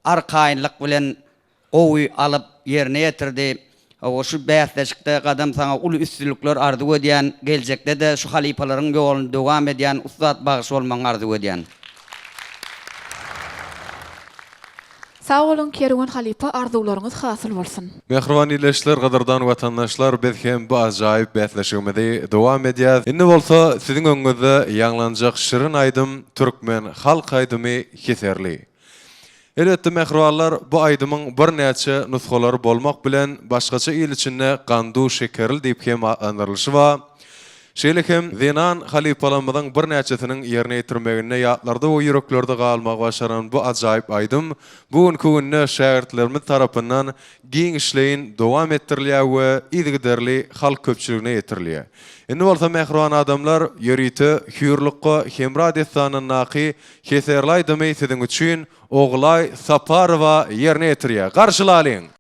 arkaýynlyk bilen gowy alyp ýerine ýetirdi. O şu bäsleşikde Gadam saňa uly üstünlikler ardy edýän, geljekde de şu halipalaryň ýoluny dowam edýän ustad bagşy bolmagy ardy edýän. Sağ olun Kerwen halipa arzularyňyz hasyl bolsun. Mehriban ýerleşler, gadardan watandaşlar, biz hem bu ajaýyp bäsleşigimizde dowam edýär. Indi bolsa siziň öňüňizde ýanglanjak şirin aýdym türkmen halk aýdymy keserli. Elbetde mehribanlar, bu aýdymyň bir näçe nusgalary bolmak bilen başgaça il içinde gandu şekerli diýip hem anlarylyşy bar. Şeýlekem Zenan halipalarymyň bir näçesiniň ýerine ýetirmegine ýatlarda we ýüreklerde galmagy başaran bu ajaýyp aýdym bugünkü günde şähertlerimiz tarapyndan giň işleýin dowam etdirilýär we ýygyderli halk köpçüligine ýetirilýär. Indi bolsa mehriban adamlar ýörite hürlükkä hemrad etsanyň naky keserli aýdymy siziň üçin Oglay Saparowa ýerine ýetirýär. Garşylalyň.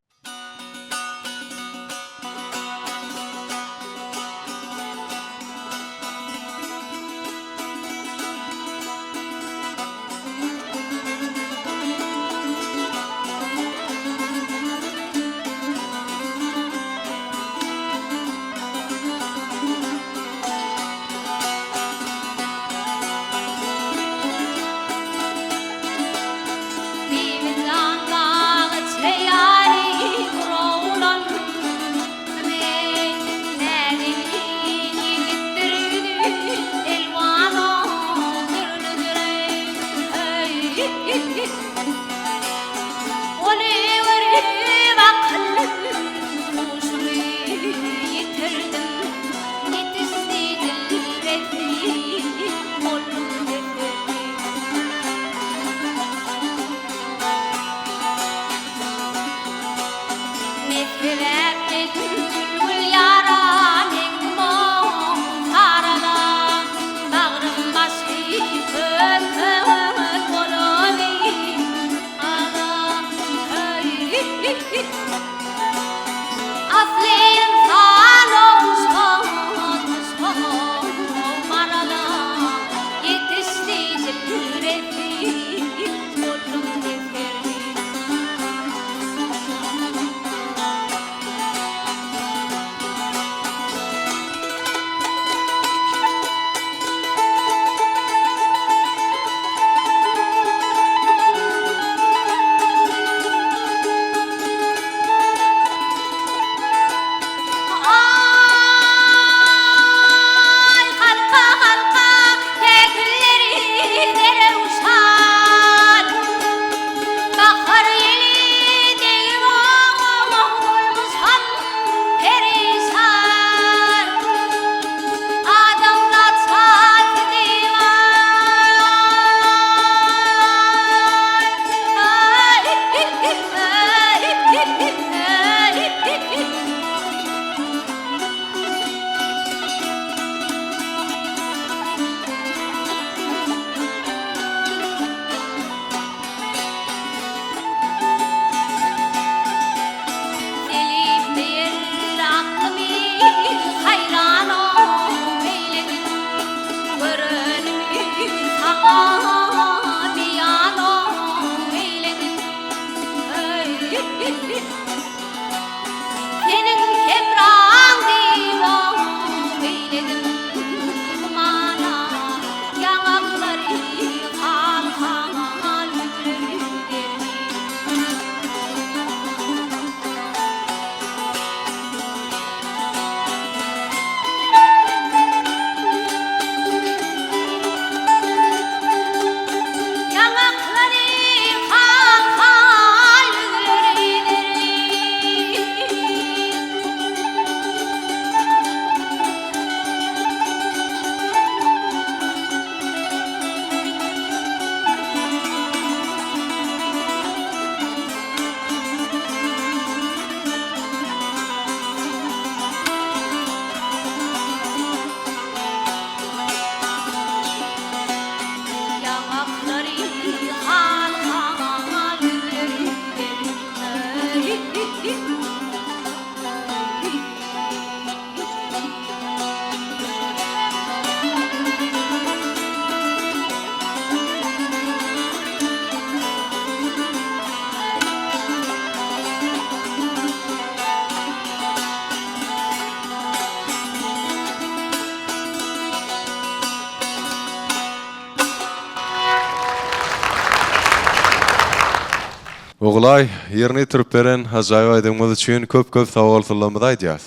Oğlay, yerini turip beren ajaýyp aýdymyz üçin köp-köp sawallarymyzy aýdýas.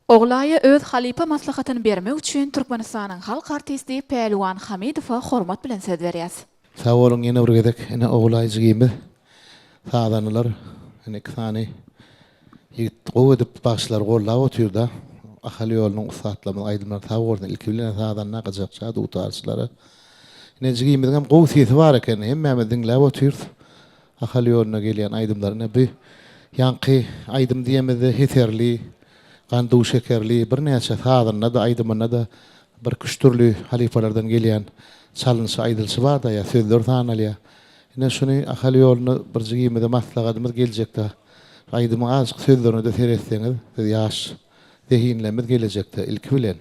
Oglaýa öz halipa maslahatyny bermek üçin Türkmenistanyň halk artisti Pehliwan Hamidowa hormat bilen söz berýäs. Sağ olun, yine bir gedek, yine oğlaycığımız, sağdanılar, yine iki tane yigit qow edip başlar golla oturda, ahali yolunun usatlama aydınlar sağ olun, ilki bilen sağdanına qacaqça, dutarçıları. Yine cığımızın hem qow sesi var eken, hem Mehmet'in lav otur, ahali yoluna gelen aydımlarına bir yankı aydım diyemedi, heterli, gandu şekerli, bir neçe sağdanına da aydımına da bir küstürlü halifalardan gelen çalınsa aydılsı var da ya sözler tanalya. Yine şunu ahali yolunu bir cigimde maslahatımız gelecekte. Aydımın azıcık sözlerini de seyretseniz, yaş dehinlemiz gelecekte ilk bilen.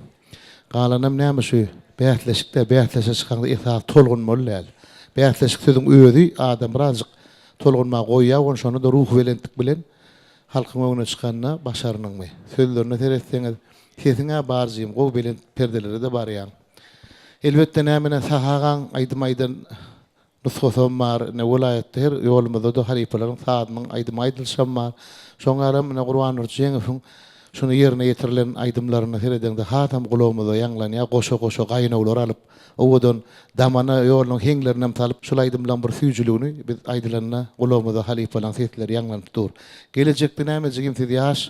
Qalanam näme şu beýatleşikde beýatleşe çykanda esas tolgun mollal. Beýatleşik sözüň özi adam birazcık tolgunma goýýar, onu şonu da ruh bilentik bilen halkyň öňüne çykanyna başarnyňmy. Sözlerini seyretseniz, sesiňe barjym, gow bilen perdeleri de barýar. Elbette nämene sahagan aýdymaydan nusxasam bar, ne vilayetde her ýolumyzda da halifalaryň saatmyň aýdym aýdylşam bar. Şoňa mene Gurban Nurçeňowiň şunu ýerine ýetirilen aýdymlaryny heredende hatam gulawmyzda ýanglanýar, goşa-goşa gaýnawlar alyp, owadan damana ýolunyň heňlerini talyp, şol aýdymlaryň bir süýjüligini biz aýdylanyna gulawmyzda halifalaryň sesleri ýanglanıp dur. Gelecekde näme jigim siz ýaş,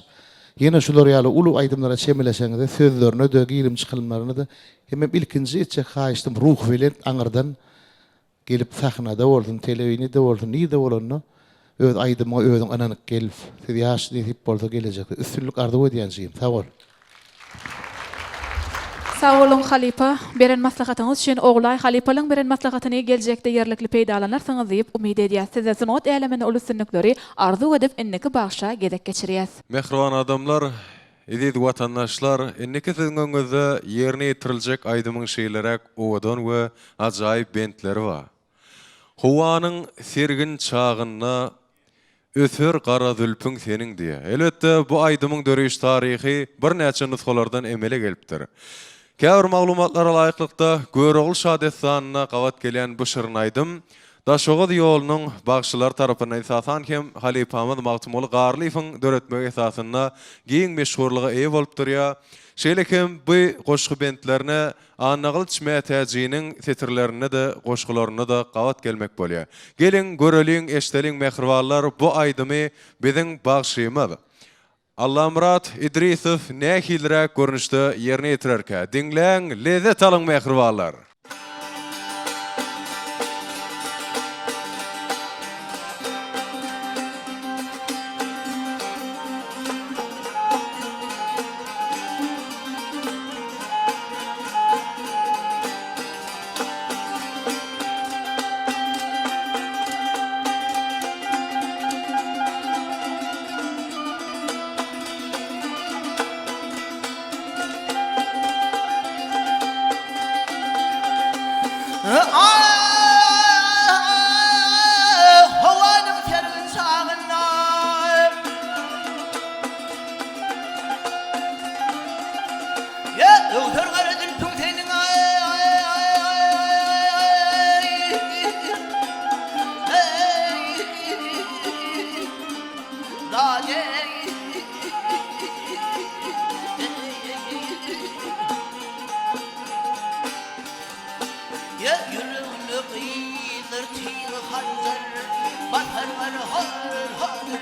yine şular ýaly ulu aýdymlara çemeleşeňiz, sözlerine de girim çykylmaryny da hem ilkinji etjek haýyşdym ruh bilen aňyrdan gelip sahnada boldun, telewizionyda boldun, nide bolanno öz aýdyma özüň ananyk gelip, siz ýaş diýip bolsa gelecekde üstünlük ardy edýänjigim. Sag ol. Sağ olun halipa, beren maslahatyňyz üçin oglay halipalaryň beren maslahatyny geljekde ýerlikli peýdalanarsyňyz diýip umyt edýäs. Size sunat älemini uluşsynlykları arzu edip inniki bagşa gedek geçirýäs. Mehriban adamlar, edid watandaşlar, inniki siziň öňüňizde ýerine ýetiriljek aýdymyň şeýlerek owadan we ajaýyp bentleri bar. Howanyň sergin çagyna ötür gara zülpüň seniň diýe. Elbetde bu aýdymyň döreýiş taryhy bir näçe nusxalardan emele gelipdir. Käbir maglumatlara laýyklykda Görogul şadet sanyna gawat gelen bu şyryň aýdym Daşoğuz ýolunyň bagşylar tarapyndan esasan hem halifamyz Magtumoly Garlyýewiň döretmegi esasynda giň meşhurlygy eýe bolup durýar. Şeýlekem bu goşgy bentlerine Annagyl Çmätäjiniň setirlerine de goşgularyna da gawat gelmek bolýar. Gelin göreliň, eşdeliň mehribanlar bu aýdymy biziň bagşymyz. Allamrat Idrisow nähilrä görnüşde ýerine ýetirerkä. Dinleň, lezzet alyň mehribanlar. Hovanın sergin çağına ya öter garadın tümsenin ya yürümlü kıyılır tîl haldır batar var haldır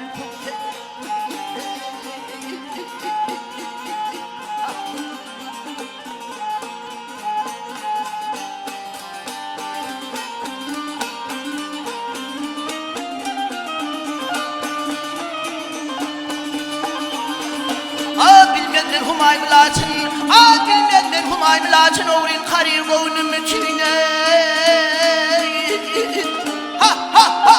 bilmeden humaymy laçyn, bilmeden humaymy laçyn owrin karyr gownum içine. Ha ha ha.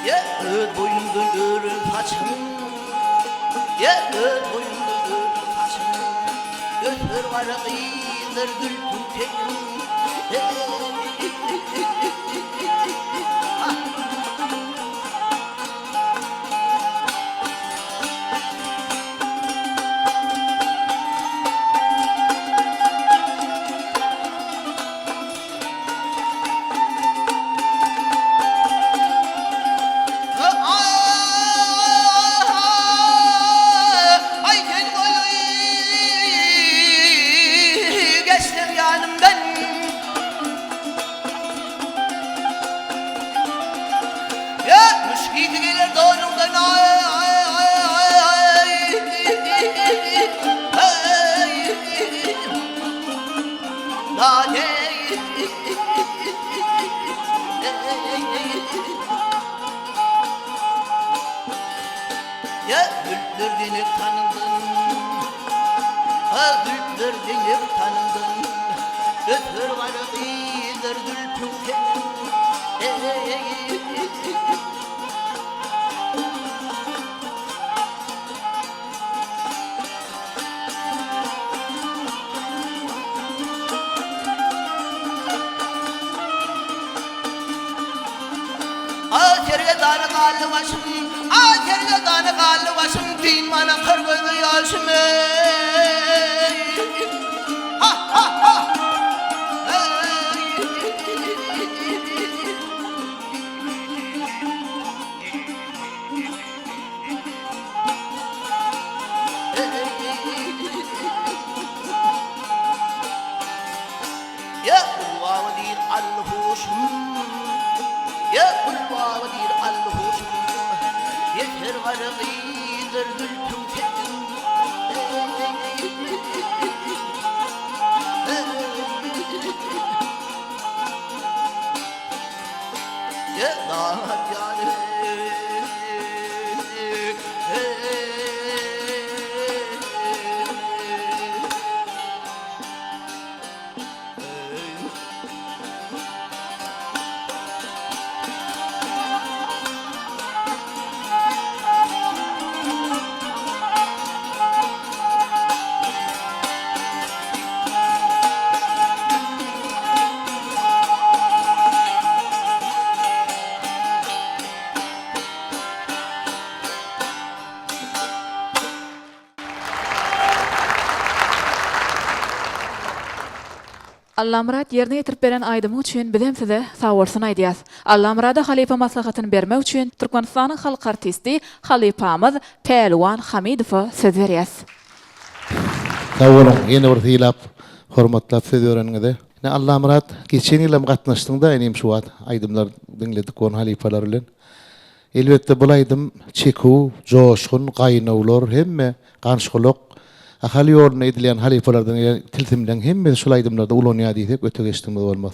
Ya boyundu görün saçın. Ya boyundu görün saçın. Götür var kıyılır gülpün tekin. Bizi gelir doğrumdan ay ay ay ay ay. Ya güldür denip tanındın, ha güldür denip tanındın, öpür varı iyidir gülpün senin. Acerge danı kallı başım, acerge danı kallı başım, din bana kır gözü yaşım ey. Ha ha ha. Ya kulva değil al-huşum, ya kulva değil al-huşum, yeter varıdır gülpüm senin. Ya damat yani Allah Murat yerine getirip beren aydymı üçin bizem size sawursun aýdýas. Allah Murada halifa maslahatyny bermek üçin Türkmenistanyň halk artisti halifamyz Pelwan Hamidow söz berýäs. Sağ olun. Yine bir hilap, hormatlap söz öğrenmede. Allah Murat, geçen yılım katnaştığında enim şu ad, aydımlar dinledik onu halifalar bilen. Elbette bulaydım, çeku, coşkun, qaynawlar, hemme, ganşguluk, ahali yoluna edilen halifalardan tiltimden hemme şulaydımlarda ulanyýa diýsek öte geçtiğimiz olmaz.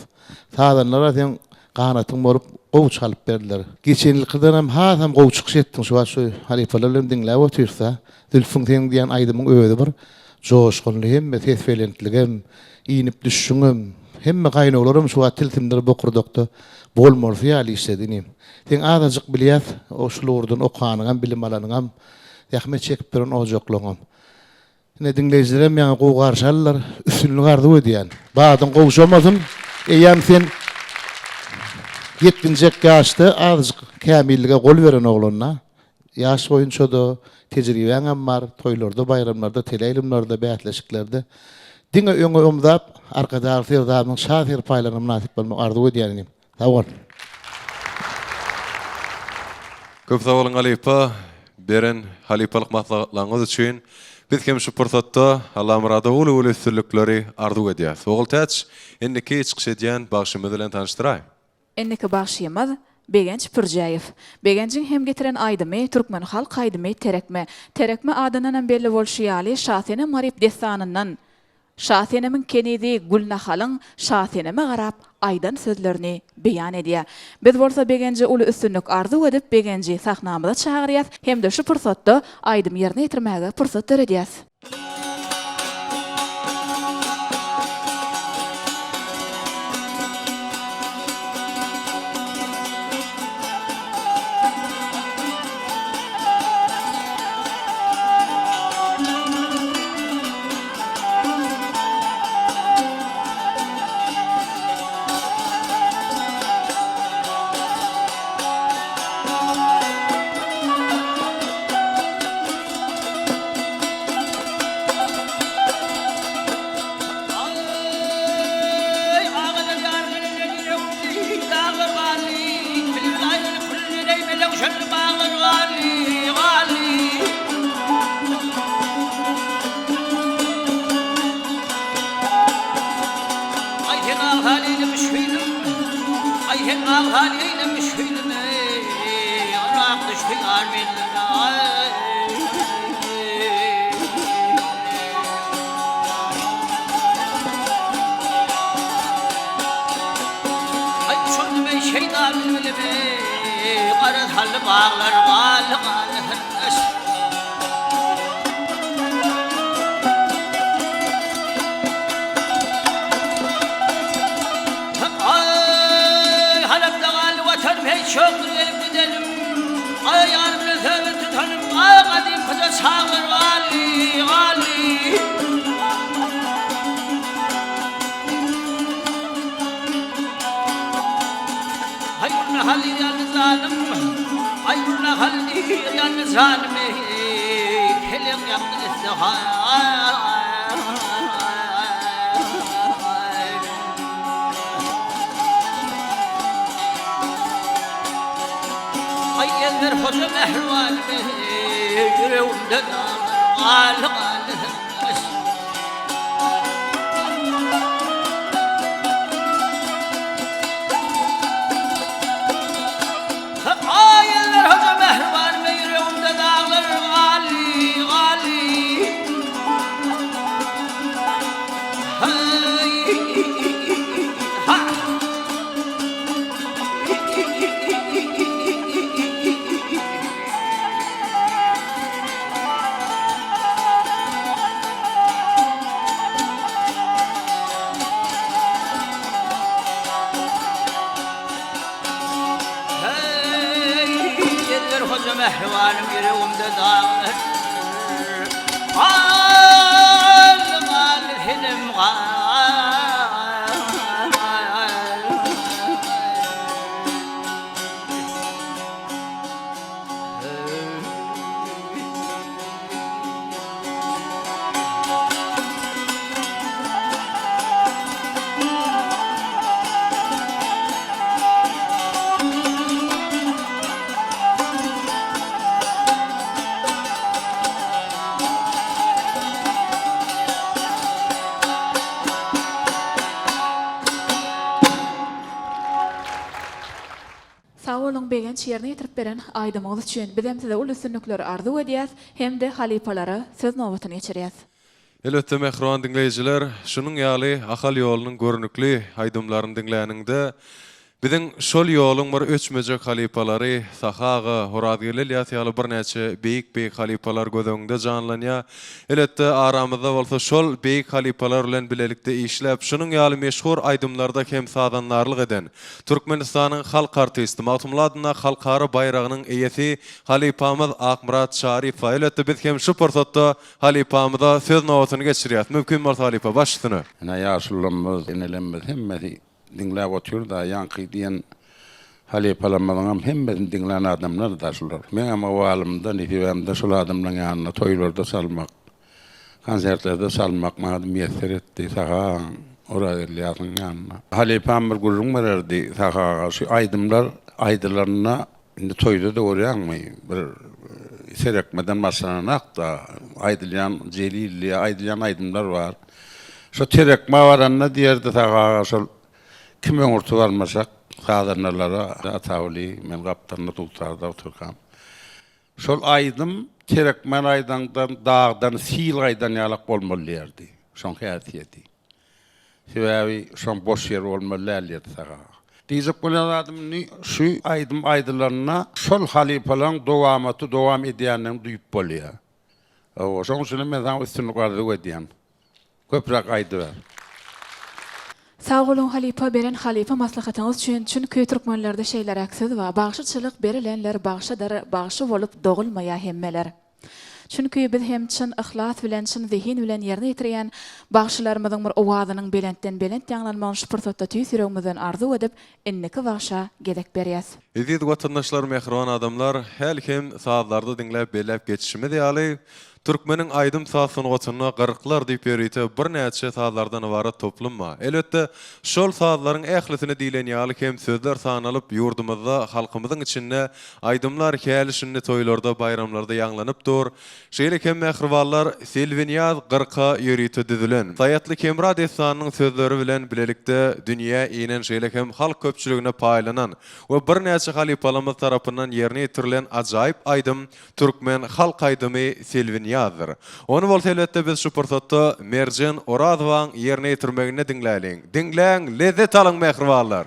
Sağdanlar aten qanatyn borup gowuç alyp berdiler. Geçen ýylkydan hem hasam gowuçuk şetdiň şu halifalar bilen dinläp otursa, Zülfün sen diýen aydymyň öýüdi bir coşkunly hemme tesfelentligem, iňip düşşüňem, hemme qaynawlarym şu tiltimleri bokurdukda bolmorsa ýaly işledinim. Sen azajyk bilýäs, o şulurdan okanyňam, bilim alanyňam, ýahme çekip bilen ojokluňam. Ne dinleýijilerim ýa gowy garşalylar, üstünlüği gardy ödýän. Baýdan gowuşamasyn, eýem sen 7-nji ýaşda azajyk kämillige gol beren oglanyna, ýaş boýunça da tejribeňem bar, toýlarda, bayramlarda, teleýlimlerde, bätleşiklerde. Diňe öňe ömdap, arkadaşlar sevdamyň şahir paýlaryna munasip bolmak ardy ödýänim. Sag bol. Köp sag bolun halifa, beren halifalyk maslahatlaryňyz üçin biz hem şu pursatda Allah Murada uly üstünlikleri ardy edýäs. Ogul täç, endiki çykyş edýän bagşymyz bilen tanıştyraýyn. Enniki bagşymyz Begenç Pürjäýew. Begençiň hem getiren aydymy Türkmen halk aydymy terekme. Terekme adynyň belli bolşýaly Şahsene Marip destanyndan. Şahsenemiň kenidi Gulnahalyň Şahseneme garap aýdan sözlerini beýan edýär. Biz bolsa Begençi uly üstünlük ardy edip Begençi sahnamyza çagyrýas hem de şu pursatda aýdym ýerine ýetirmäge pursat berýäs. şeytan bildirme ay şunu ben şeytan bildirme Qara tallı bağlar qalı qalı hırmış Ay halakta qalı vatan pek çoktur gelip gidelim Ay yarımını tövbe tutalım Ay kadim kıza sağır gali gali Hayırlı halli yanı zalim Hayırlı halli yanı zalim Kelim yaptı istihar Ay yeter hoca mehruvalimi Yüreğimde dağlar Al al Ay yeter hoca mehruvalimi Yüreğimde dağlar Ali Ali Ha Yeter hoca mehrivanım yüreğimde dağlar Al al hilim Sağ olun begen çiğerini yitirip beren aydamağız üçün bizem size ul üstünlükleri arzu edýäs hem de halipalara söz nowatyny geçirýäs. Elbetde mehriban dinleyijiler, şunun ýaly akal ýolunyň görnükli aýdymlaryny dinläýäninde biziň şol ýoluň bir öçmejek halipalary, sahaga, horadgele ýaly bir näçe beýik halipalar gözüňde janlanýar. Elbetde aramyzda bolsa şol beýik halipalar bilen bilelikde işläp, şunun ýaly meşhur aýdymlarda hem sadanlarlyk eden Türkmenistanyň halk artisti Matumuladna halkara bayragynyň eýesi halipamyz Akmurat Şarif. Elbetde biz hem şu pursatda halipamyza söz nowatyny geçirýäs. Mümkin bolsa halipa başlygyny. Ana ýaşullarymyz, enelerimiz hemmesi dinläp otur da ýanky diýen halipalarymyň hemmesini dinlän adamlar da şular. Men ama walymda nifemde şol adamlaryň ýanyna toýlarda salmak, konsertlerde salmak maňa meýesser etdi. Saha oralarlyň ýanyna. Halipam bir gurrun bererdi sahaga. Şu aýdymlar aýdylaryna indi toýda da görýärmi? Bir serekmeden masanaq da aýdylýan jelilli aýdylýan aýdymlar bar. Şu terekme baranna diýerdi sahaga şol kim öňürtü barmasak hadarnalara atawly men gaptarna tutarda oturkam. Şol aýdym terekmen aýdandan dağdan sil aýdan ýalak bolmaly. Şoň häsiýeti. Sebäbi şoň boş ýer bolmaly saga. Diýjek bolan adamny şu aýdym aýdylaryna şol halipalaryň dowam edýäniň duýup bolýar. O şoň üçin men zaň üstünlük arzu edýän. Köprak aýdy ber. Sağ olun halipa beren halipa maslahatyňyz üçin çünki türkmenlerde şeýler aksyd we bagşyçylyk berilenler bagşy bolup dogulmaýa hemmeler. Çünki biz hem çyn ihlas bilen çyn zihin bilen ýerine ýetirýän bagşylarymyzyň bir owazynyň belent ýanglanmagyny şu pursatda tüýsüregimizden arzu edip inniki bagşa gedek berýäs. Edid watandaşlar, mehriban adamlar, her kim saatlarda dinläp belläp geçişimiz ýaly Türkmenin aydym sasyny goçunyna gyryklar diýip ýörýte bir näçe saatlardan ibaret toplumma. Elbetde şol saatlaryň ählisini diýlen ýaly hem sözler sanalyp ýurdumyzda halkymyzyň içinde aydymlar kälişinde toýlarda bayramlarda ýanglanyp dur. Şeýle hem mähriballar Selvenýaz gyrka ýörýte düzülen. Saýatly Kemra destanynyň sözleri bilen bilelikde dünýä inen şeýle hem halk köpçüligine paýlanan we bir näçe halipalarymyz tarapyndan ýerine ýetirilen ajaýyp aydym Türkmen halk aydymy Selvenýazdyr. Onu bol elbetde biz şu pursatda Merjen Oradowaň ýerine ýetirmegine diňläliň. Diňläň, lezzet alyň mähriballar.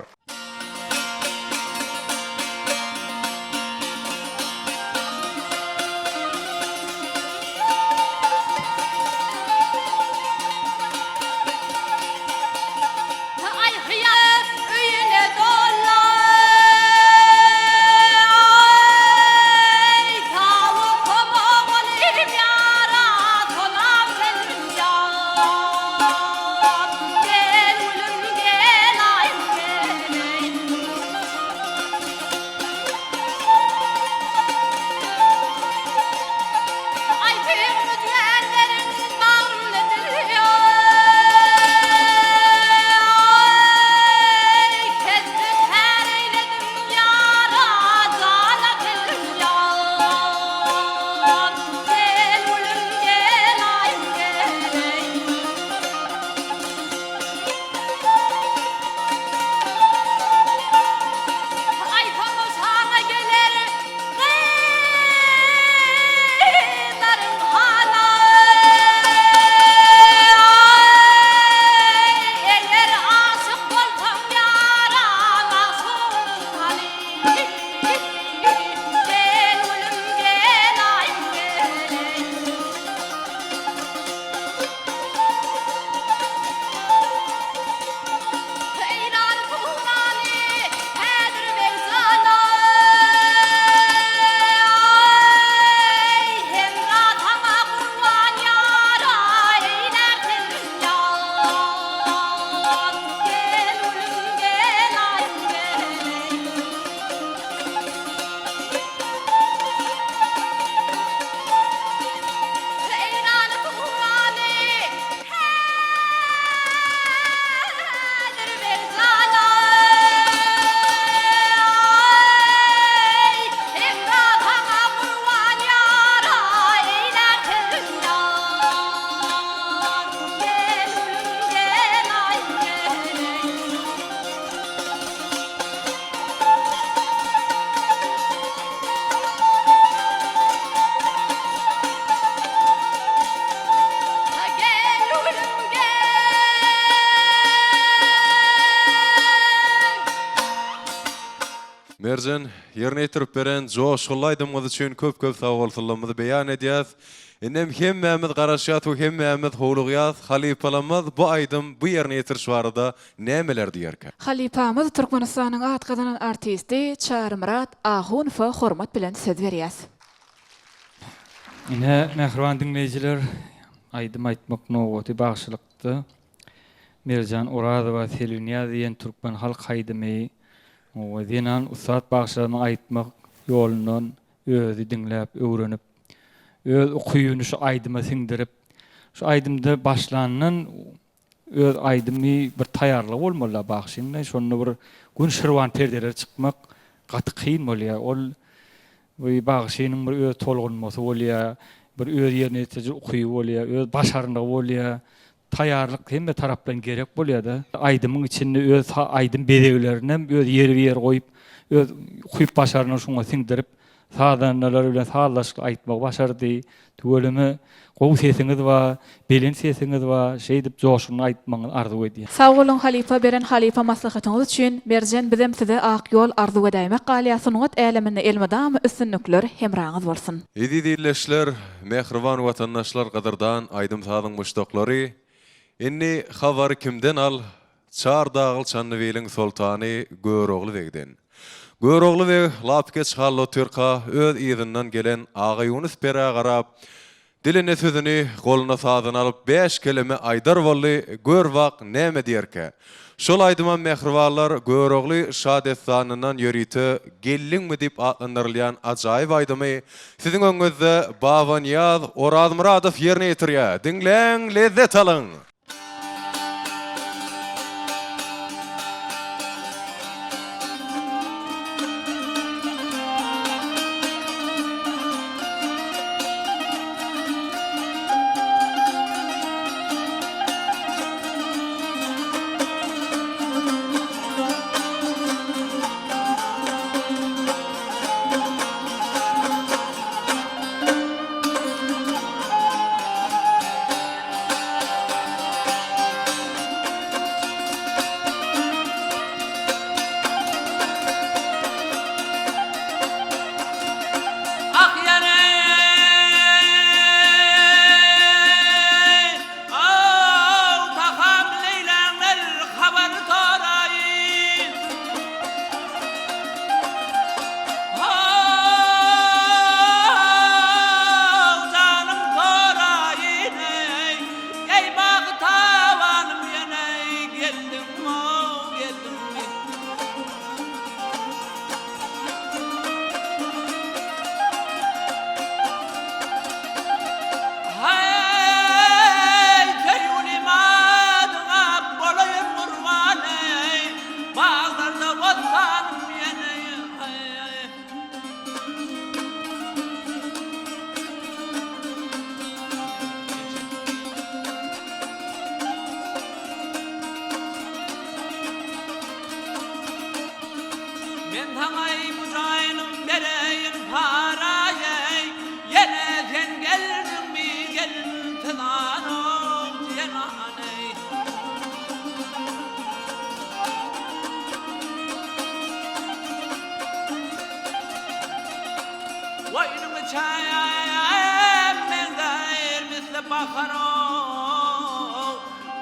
Merjen ýerine ýetirip beren joşgul aydymyz üçin köp-köp sag bolsunlarymyzy beýan edýäs. Enem hemmämiz garaşýat we hemmämiz howlugýas. Halipalarymyz bu aydym bu ýerine ýetiriş barada nämeler diýerkä? Halipamyz Türkmenistanyň atgazanan artisti Çarmyrat Ahunfa hormat bilen söz berýäs. Ine mähriban dinleýijiler, aydym aýtmak nowaty bagşylykdy. Merjan Oradowa Selvenýaz diýen Türkmen halk aydymy o dinan usat bagşylaryny aýtmak ýolundan özü dinläp, öwrenip, öz okuyuny şu aydyma siňdirip, şu aydymda başlanyň öz aydymy bir taýarlyk bolmaly bagşyna, şonu bir gün şirwan perdeler çykmak gaty kyn bolýar. Ol bu bagşynyň bir öz tolgunmasy bolýar, bir öz ýerine ýetiji okuýy bolýar, öz başaryndygy bolýar. Taýarlyk hemme tarapdan gerek bolýar-da. Aydymyň içinde öz aydym bedeglerini öz ýeri goýup, öz kuýup başaryny şoňa siňdirip, sadanlar bilen sağlaşyk aýtmak başardy. Tügelimi gowy sesiňiz we belen sesiňiz we şeý dip joşuny aýtmagyňy arzu edýär. Sag bolun halifa beren halifa maslahatyňyz üçin Merjen bizem size ak ýol arzu edäýmek galýasyny äleminde elmadam üstünlikler hemraňyz bolsun. Edi diýleşler, mähriban watandaşlar gadardan aydym sadyň muşdoklary. Inni habar kimden al? Çardağıl Çanlıbeyliň sultany Görogly begden. Görogly beg lapkeç hallo Türka öz ýyzynyň gelen Ağa Yunus Pera garap Diline sözünü goluna sazan alıp 5 kelime aydar bolly gör wak näme diýerke. Şol aýdyman mehribarlar görogly şadetsanyndan ýörüti gelliňmi diýip adlandyrylýan ajaýyp aýdymy siziň öňüňizde Baba Niyaz Oraz Muradow ýerine ýetirýär. Dinleň, lezzet alyň. Men taňay mujaýynym bereýin paraýy, ýene sen geldinmi gelin tynanyň ýenany. Waýnymy çaýam men gaýr misle bakarow,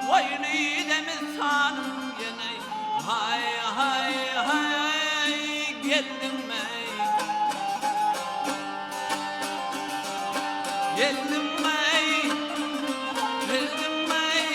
waýny demiz sanım ýene. Hay hay hay geldim ey, geldim ey, geldim ey.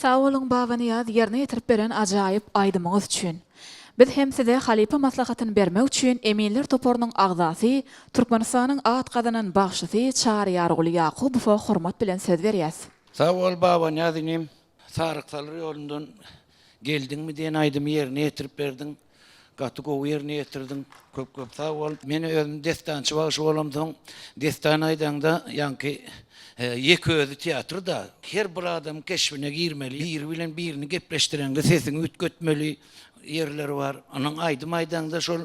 Sağ olun baba Niyaz yerine getirip beren ajaýyp aýdymaňyz üçin. Biz hem size halipa maslahatyny bermek üçin Eminler toporunyň agzasy, Türkmenistanyň at gadanan bagşysy Çaryar Uly Yakubowa hormat bilen söz berýäs. Sağ ol baba näzinim. Sarıksalar yolundan geldin mi diyen aydım yerine getirip berdin. Gaty gowy yerine getirdin. Köp sağ ol. Meni özüm destançy bagşy bolamdyň. Destan aýdanda ýanky ýeki özü teatrda her bir adam keşfine girmeli. Bir bilen birini gepleşdirende sesini ütgetmeli yerleri var. Onun aydym aýdanda şol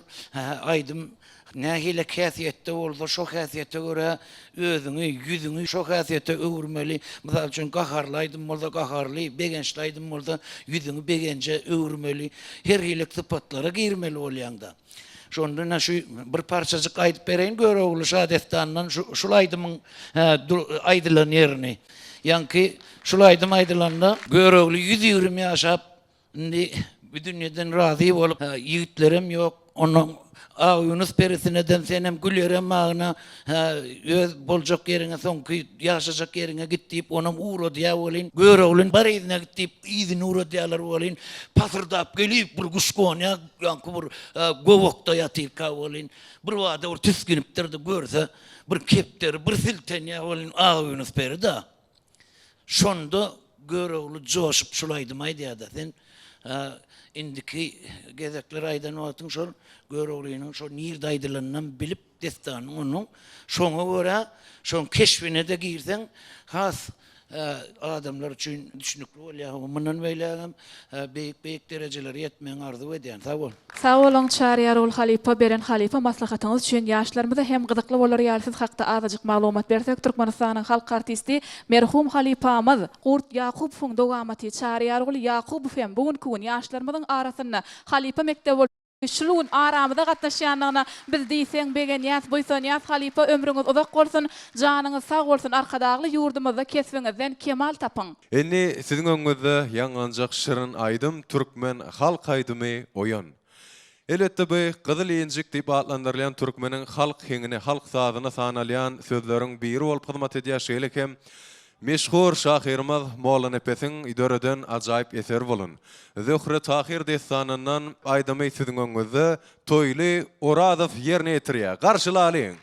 aydym nähile käsiýetde bolsa şo käsiýete görä özüňi, ýüzüňi şo käsiýete öwürmeli. Mysal üçin gaharlaýdym bolsa gaharly, begençlaýdym bolsa ýüzüňi begence öwürmeli. Her hile sypatlara girmeli bolýanda. Şondan şu bir parçacık aýdyp bereýin Göreogly Şadestandan şul aýdymyň aýdylan ýerini. Ýanky şul aýdym aýdylanda Göreogly 120 ýaşap indi bu dünýeden razy bolup ýigitlerim ýok. Onuň Yunus perisineden senem gülerem mağına öz boljak yerine soňky ýaşajak yerine gitdip onuň uğra diýä bolyn. Göreoglyň bar ýerine gitdip ýygyny uğra diýerler bolyn. Pasırdap gelip bir guşgony ýanky bir gowokda ýatyp bolyn. Bir wada bir tüskinipdirdi görse bir kepter bir siltenýä bolyn Yunus perida. Şonda Göreogly joşup şulaýdym aýdýa-da sen indiki gezekler aydan otyň şol Göreoglynyň şo nirde aýdylanyny bilip destanyň onuň şoňa görä şoň keşfine de girseň has adamlar üçin düşünükli bolýar. Mundan beýlegem beýik derejeler ýetmeň arzu edýän. Sag bol. Sağ olun Çaryar Uly Halipa beren halipa maslahatyňyz üçin ýaşlarymyza hem gydykly bolar ýaly siz hakda azyjyk maglumat bersek Türkmenistanyň halk artisti merhum halipamyz Gurt Yakubowyň dogamaty Çaryar Uly Yakubow hem bugünkü gün ýaşlarymyzyň arasynda halipa mekdebi şulun aramyda gatnaşýanlygyna biz diýseň begenýäs, boýsanýas halipa ömrüňiz uzak bolsun, janyňyz sag bolsun, arkadagy ýurdumyzda kesbiňizden kemal tapyň. Enni siziň öňüňizde ýaňanjak şirin aýdym Türkmen halk aýdymy oýan. Elbetde bu Gyzyl Ýenjik diýip adlandyrylýan Türkmeniň halk heňine, halk sazyna sanalýan sözleriň biri bolup hyzmat edýär şeýlekem meşhur şahyrymyz Molla Nepesiň idöreden ajaýyp eser bolun. Zöhre Tahir destanyndan aýdymy siziň öňüňizde Toýly Orazow ýerine ýetirýär. Garşylalyň.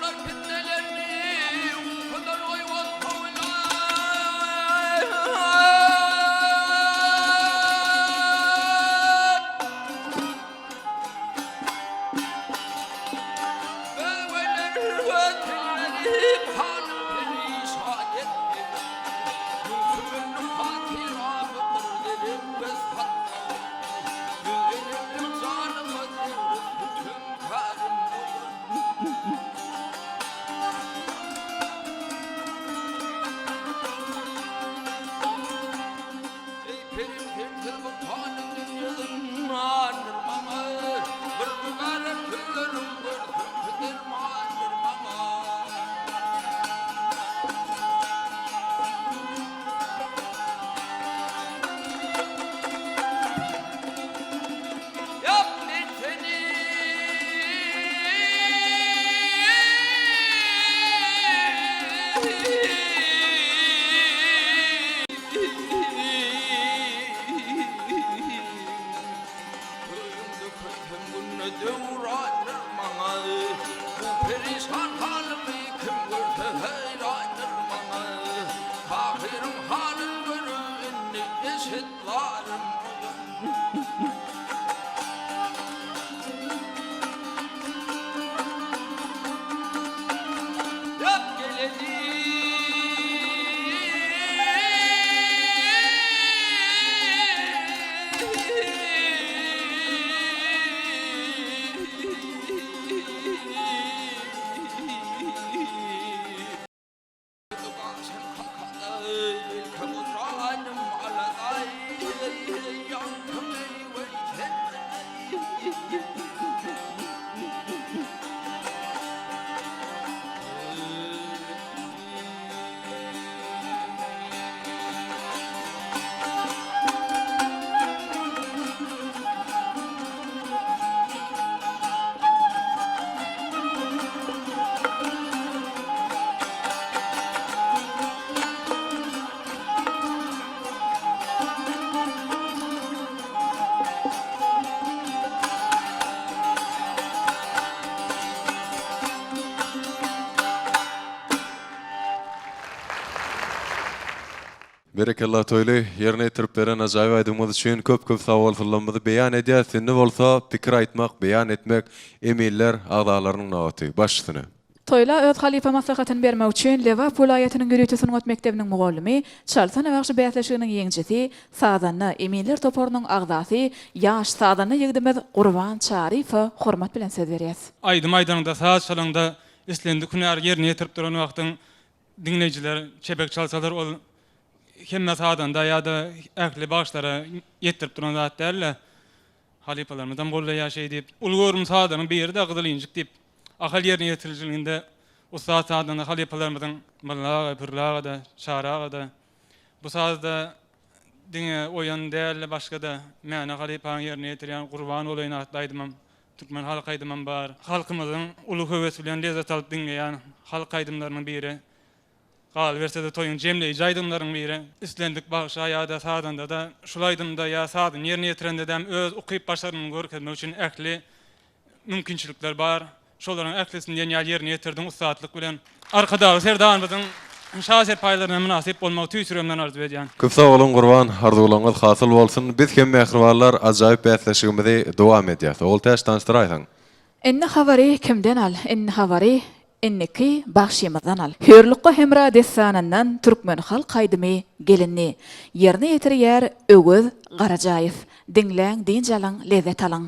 Yavrular fitnelerini uykudan oynatmayla. Berekallah toyly yerine ýetirip beren ajaýyp aýdymyz üçin köp sag bolsunlarymyzy beýan edýär. Sende bolsa pikir aýtmak, beýan etmek emiller agdalarynyň nawaty başlysyny. Toyla öz halifa maslahatyn bermek üçin Liverpool aýatynyň Gürüýte Sungat Mekdebiniň mugallymy, Çalsan Awagşy bäýatlaşygynyň ýeňjisi, Sadanna Emiller toporunyň agdasy, ýaş Sadanna ýigdimiz Gurban Çarifa hormat bilen söz berýär. Aýdym aýdanynda saat çalanda islendi günär ýerine ýetirip duran wagtyň dinleýijiler çebek çalsalar ol hemme sadanda ýa-da ähli başlara ýetirip duran zat däller. Halipalarymyzdan bolla ýaşaý diýip, ulgurum sadanyň bir ýerde agdylyňjyk diýip ahal ýerine ýetirilýände o sadanyň halipalarymyzdan mallaga, pırlaga da, şaraga da bu sazda diňe oýan dälle başga da mäne halipanyň ýerine ýetirýän Gurban olaýyny atlaýdymam. Türkmen halk aýdymam bar. Halkymyzyň ulu höwesi bilen lezzet alyp dinleýän halk aýdymlarynyň biri. Gal versede toyun jemleýi jaýdymlaryň biri. Islendik bagşa ýa-da sadanda da şulaýdymda ýa sadyn ýerine ýetirende de öz ukyp başaryny görkezmek üçin ähli mümkinçilikler bar. Şolaryň ählisinden ýerine ýetirdiň ustatlyk bilen arkadagy serdanymyzyň şahsy paýlaryna münasip bolmagy tüýsüremden arzu edýän. Köp sag bolun Gurban, arzuwlaryňyz hasyl bolsun. Biz hem mähribarlar ajaýyp bäýatlaşygymyzy dowam edýär. Ol täş tanıştyraýsaň. Enne habary kimden al? Enne habary enneki bagşymyzdan al. Hürlükde hemra desanandan Türkmen halk aýdymy gelinni. Ýerine ýetirýär Ögüz Garajaýew. Dinläň, dinjalaň, lezzet alaň.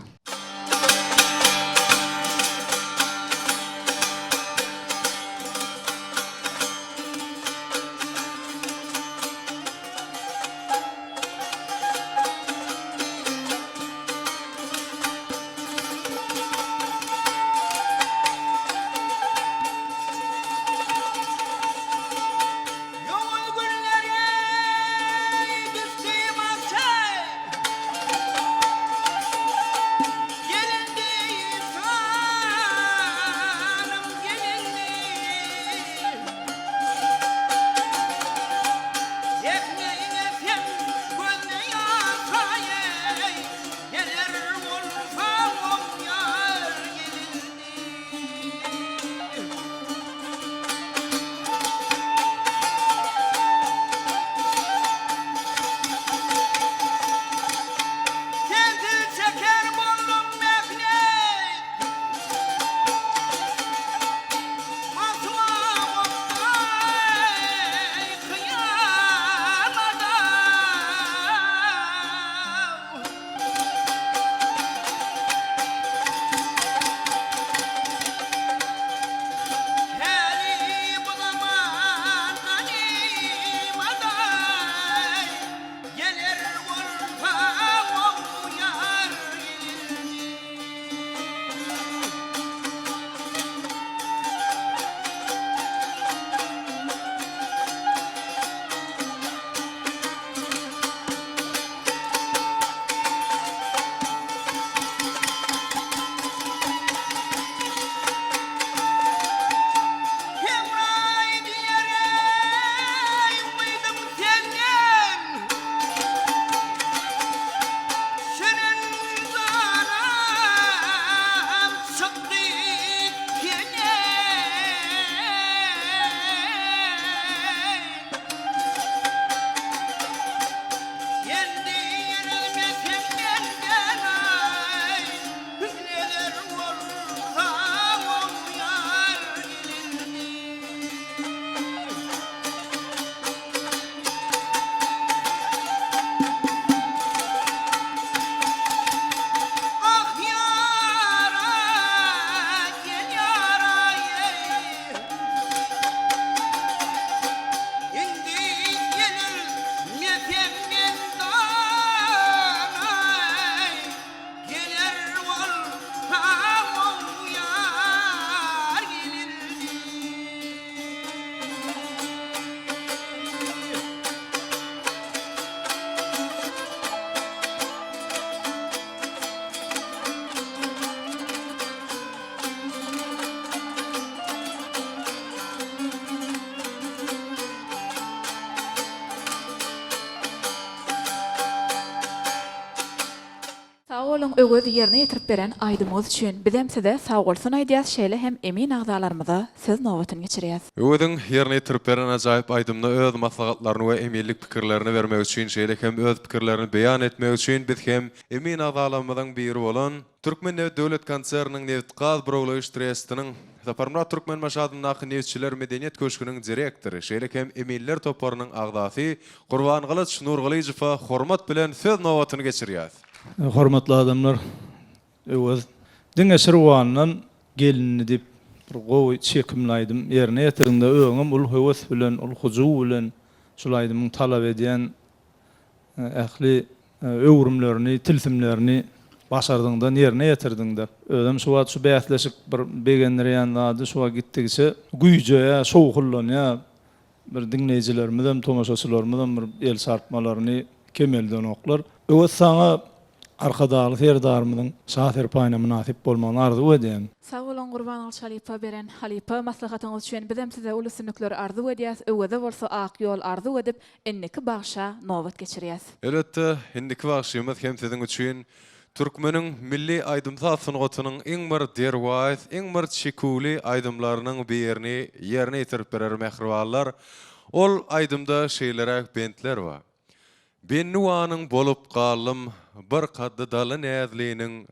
ögöz ýerine ýetirip beren aýdymyz üçin bizemside sag bolsun aýdýas şeýle hem emin agdalarymyza söz nowatyny geçirýäs. Öwedin ýerine ýetirip beren ajaýyp aýdymly öz maslahatlaryny we eminlik pikirlerini bermek üçin şeýle hem öz pikirlerini beýan etmek üçin biz hem emin agdalarymyzyň biri bolan Türkmen Döwlet Konserniň Newtgaz Browlaýyş Trestining Zaparmra Türkmen Maşadynyň nakı Newtçiler Medeniýet Köşküniň direktory şeýle hem eminler toparynyň agdasy Gurban Galyç Nurgalyjewa hormat bilen söz nowatyny geçirýäs. Hormatly adamlar, öwüz diňe sirwandan gelinni dip bir gowy çekimlaýdym. Ýerine ýetirinde öňüm ul höwes bilen, ul huzu bilen şulaýdym talap edýän ähli öwrümlerini, tilsimlerini başardyňdan ýerine ýetirdiňde. Özüm şu wagt şu bäsleşik bir begenlerýän zady şuwa gitdigise güýje, şowgullanýa bir dinleýijilerimizem, tomaşaçylarymyzam bir el sarpmalaryny kemelden oklar. Öwüz saňa arkadaly serdarymyň şaher paýna münasip bolmagyny arzu edýän. Sag bolan Gurban Galyç Halipa beren Halipa maslahatyňyz üçin bizem size uly sümükler arzu edýäs. Öwede bolsa ak ýol arzu edip enniki bagşa nowat geçirýäs. Elbetde indiki bagşymyz hem siziň üçin Türkmeniň milli aýdymsaz sunugatynyň iň bir derwäz, iň bir çekuli aýdymlarynyň birini ýerine ýetirip berer mehribanlar. Ol aýdymda şeýlerek bentler bar. Ben nuwanyň bolup gallym bir kaddy daly näzliniň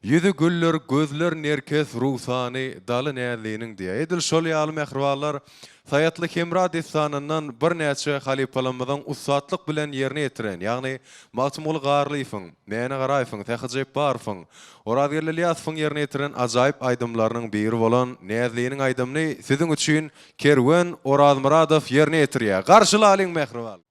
ýüzi güller gözler nerkes ruhsany daly näzliniň diýe. Edil şol ýaly mehribanlar Sayatly Hemrad efsanyndan bir näçe halipalarymyzyň ussatlyk bilen ýerine ýetiren, ýagny Maksymul Garlyfyň, Mäne Garaýfyň, Tähjip Barfyň, Oraz Ýerliýasyň ýerine ýetiren ajaýyp aýdymlarynyň biri bolan näzliniň aýdymny siziň üçin Kerwen Oraz Muradow ýerine ýetirýär. Garşylalyň mehriban.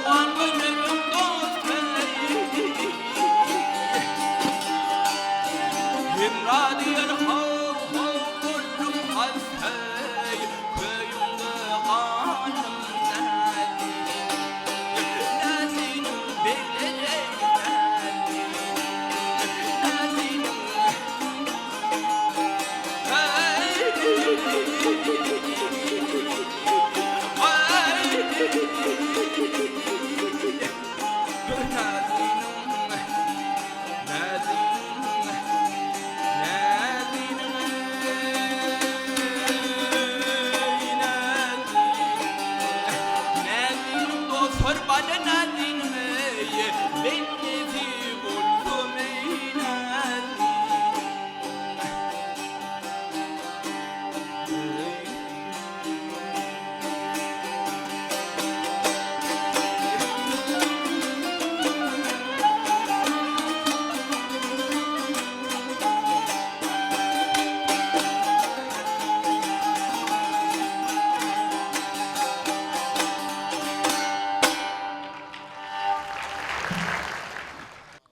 Al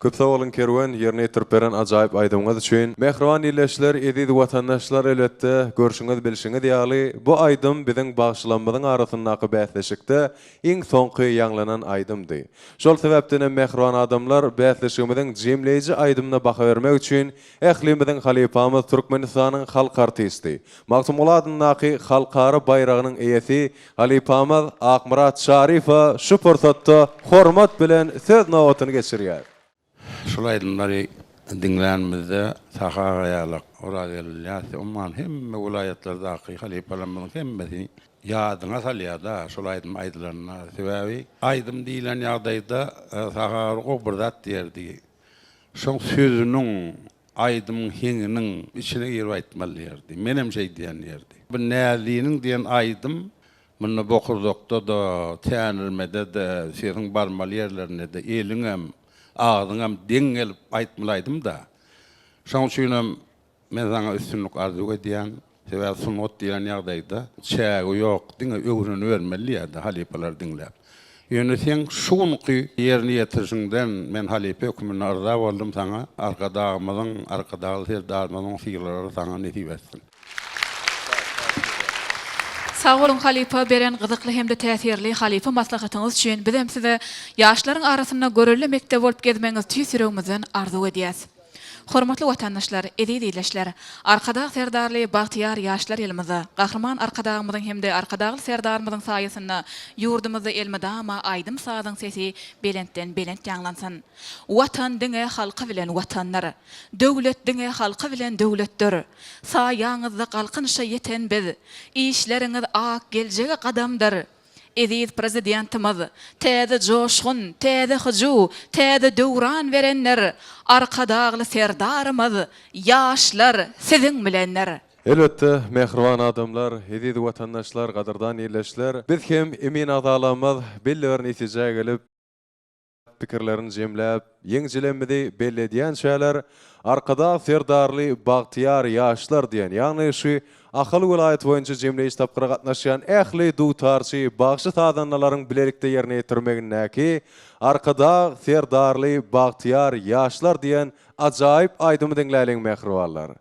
Köpse bolun kerwen ýerine ýetirip ajaýyp aýdyňyz üçin mehriban ýerleşler, edid watandaşlar elbetde görüşiňiz bilişiňiz ýaly bu aýdym biziň bagşlanmadyň arasyndaky bäsleşikde iň soňky ýanglanan aýdymdy. Şol sebäpden mehriban adamlar bäsleşigimiziň jemleýiji aýdymyna baha bermek üçin ählimiziň halifamyz Türkmenistanyň halk artisti, Maksum Uladynyň halkara bayragynyň eýesi halifamyz Akmurat Şarifa şu pursatda hormat bilen söz nowatyny geçirýär. Şolaydınları dinlänmizde Sahara ýalyk Oradelyýasy umman hemme vilayetlerdäki halipalarymyň hemmesi ýadyna salýarda şolaydym aýdylaryna sebäbi aýdym diýilen ýagdaýda Sahara bir zat diýerdi. Şoň sözüniň aýdymyň heňiniň içine girip aýtmaly. Menem şey diýen ýerdi. Bu näliğiniň diýen aýdym muny bokurdukda da täňirmede de şeýiň barmaly ýerlerine de eliňem ağzıngam den gelip aýtmalydım da. Şoň üçin men sana üstünlük arzu edýän, sebäbi sunnat diýen ýagdaýda çägi ýok, diňe öwrüni bermeli ýa-da halipalar dinläp. Ýöne sen şuňky ýerine ýetirişiňden men halipa hökmüne arza boldum sana, arkadagy serdarmyň fiýlary sana nesip etsin. Sağ olun halifa beren gyzykly hem de täsirli halifa maslahatyňyz üçin biz hem size ýaşlaryň arasynda görülle mekdep bolup gezmeňiz tüýsüregimizden arzu edýäs. Hormatly watandaşlar, edid ýerleşler, arkadagy serdarly Bagtyar ýaşlar elimize, gahrman arkadagymyzyň hem de arkadagy serdarmyzyň saýasynda ýurdumyzda elmedama aýdym saýadyň sesi belentden belent ýanglansyn. Watan diňe halky bilen watanlar, döwlet diňe halky bilen döwletler. Saýaňyzda galkynşa ýeten biz, işleriňiz ak geljege gadamdyr. Edid prezidentimiz, täze joşgun, täze hyju, täze döwran berenler, arkadagly serdarymyz, ýaşlar, siziň bilenler. Elbetde mehriban adamlar, edid watandaşlar, gadyrdan ýerleşler, biz hem emin adalamyz bellerini ýetije gelip pikirlerini jemläp, ýeňjilemidi belli edýän şäler arkada serdarly Bagtyar ýaşlar diýen, ýagny şu Ahal vilayet boýunça jemleýiş tapgyra gatnaşýan ähli dutarçy bagşy sadanlaryň bilelikde ýerine ýetirmegindäki arkada serdarly Bagtyar ýaşlar diýen ajaýyp aýdymy dinläliň mehribanlar.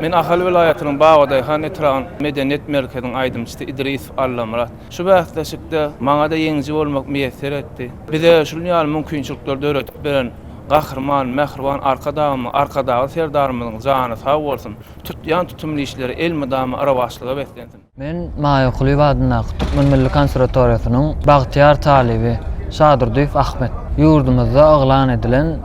Men Ahal vilayatynyň Bagdaýhan Etran Medeniyet Merkeziň aýdymçysy İdris Allamurat. Şu bähleşikde maňa da ýeňji bolmak meýesser etdi. Bize şunu ýaly mümkinçilikleri öğretip beren gahrman, mehriban arkadagy serdarymyň jany sag bolsun. Tutýan tutumly işleri el mydamy ara başlyga beslensin. Men Maýoqly Wadyna Kutupman Milli Konserwatoriýasynyň Bagtyar talibi Sadyrdyýew Ahmet. Ýurdumyzda aglan edilen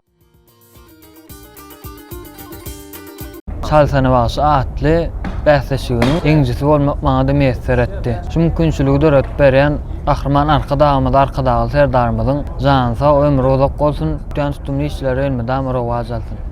Çalsana Bagşy atly bähleşiginiň eňjisi bolmak maňa da meýesser etdi. Şu mümkinçiligi öğretip beren gahrman arkadagy serdarymyň jany sag ömrü uzak bolsun. Tutýan tutumly işleri el mydamy ara başlasyn.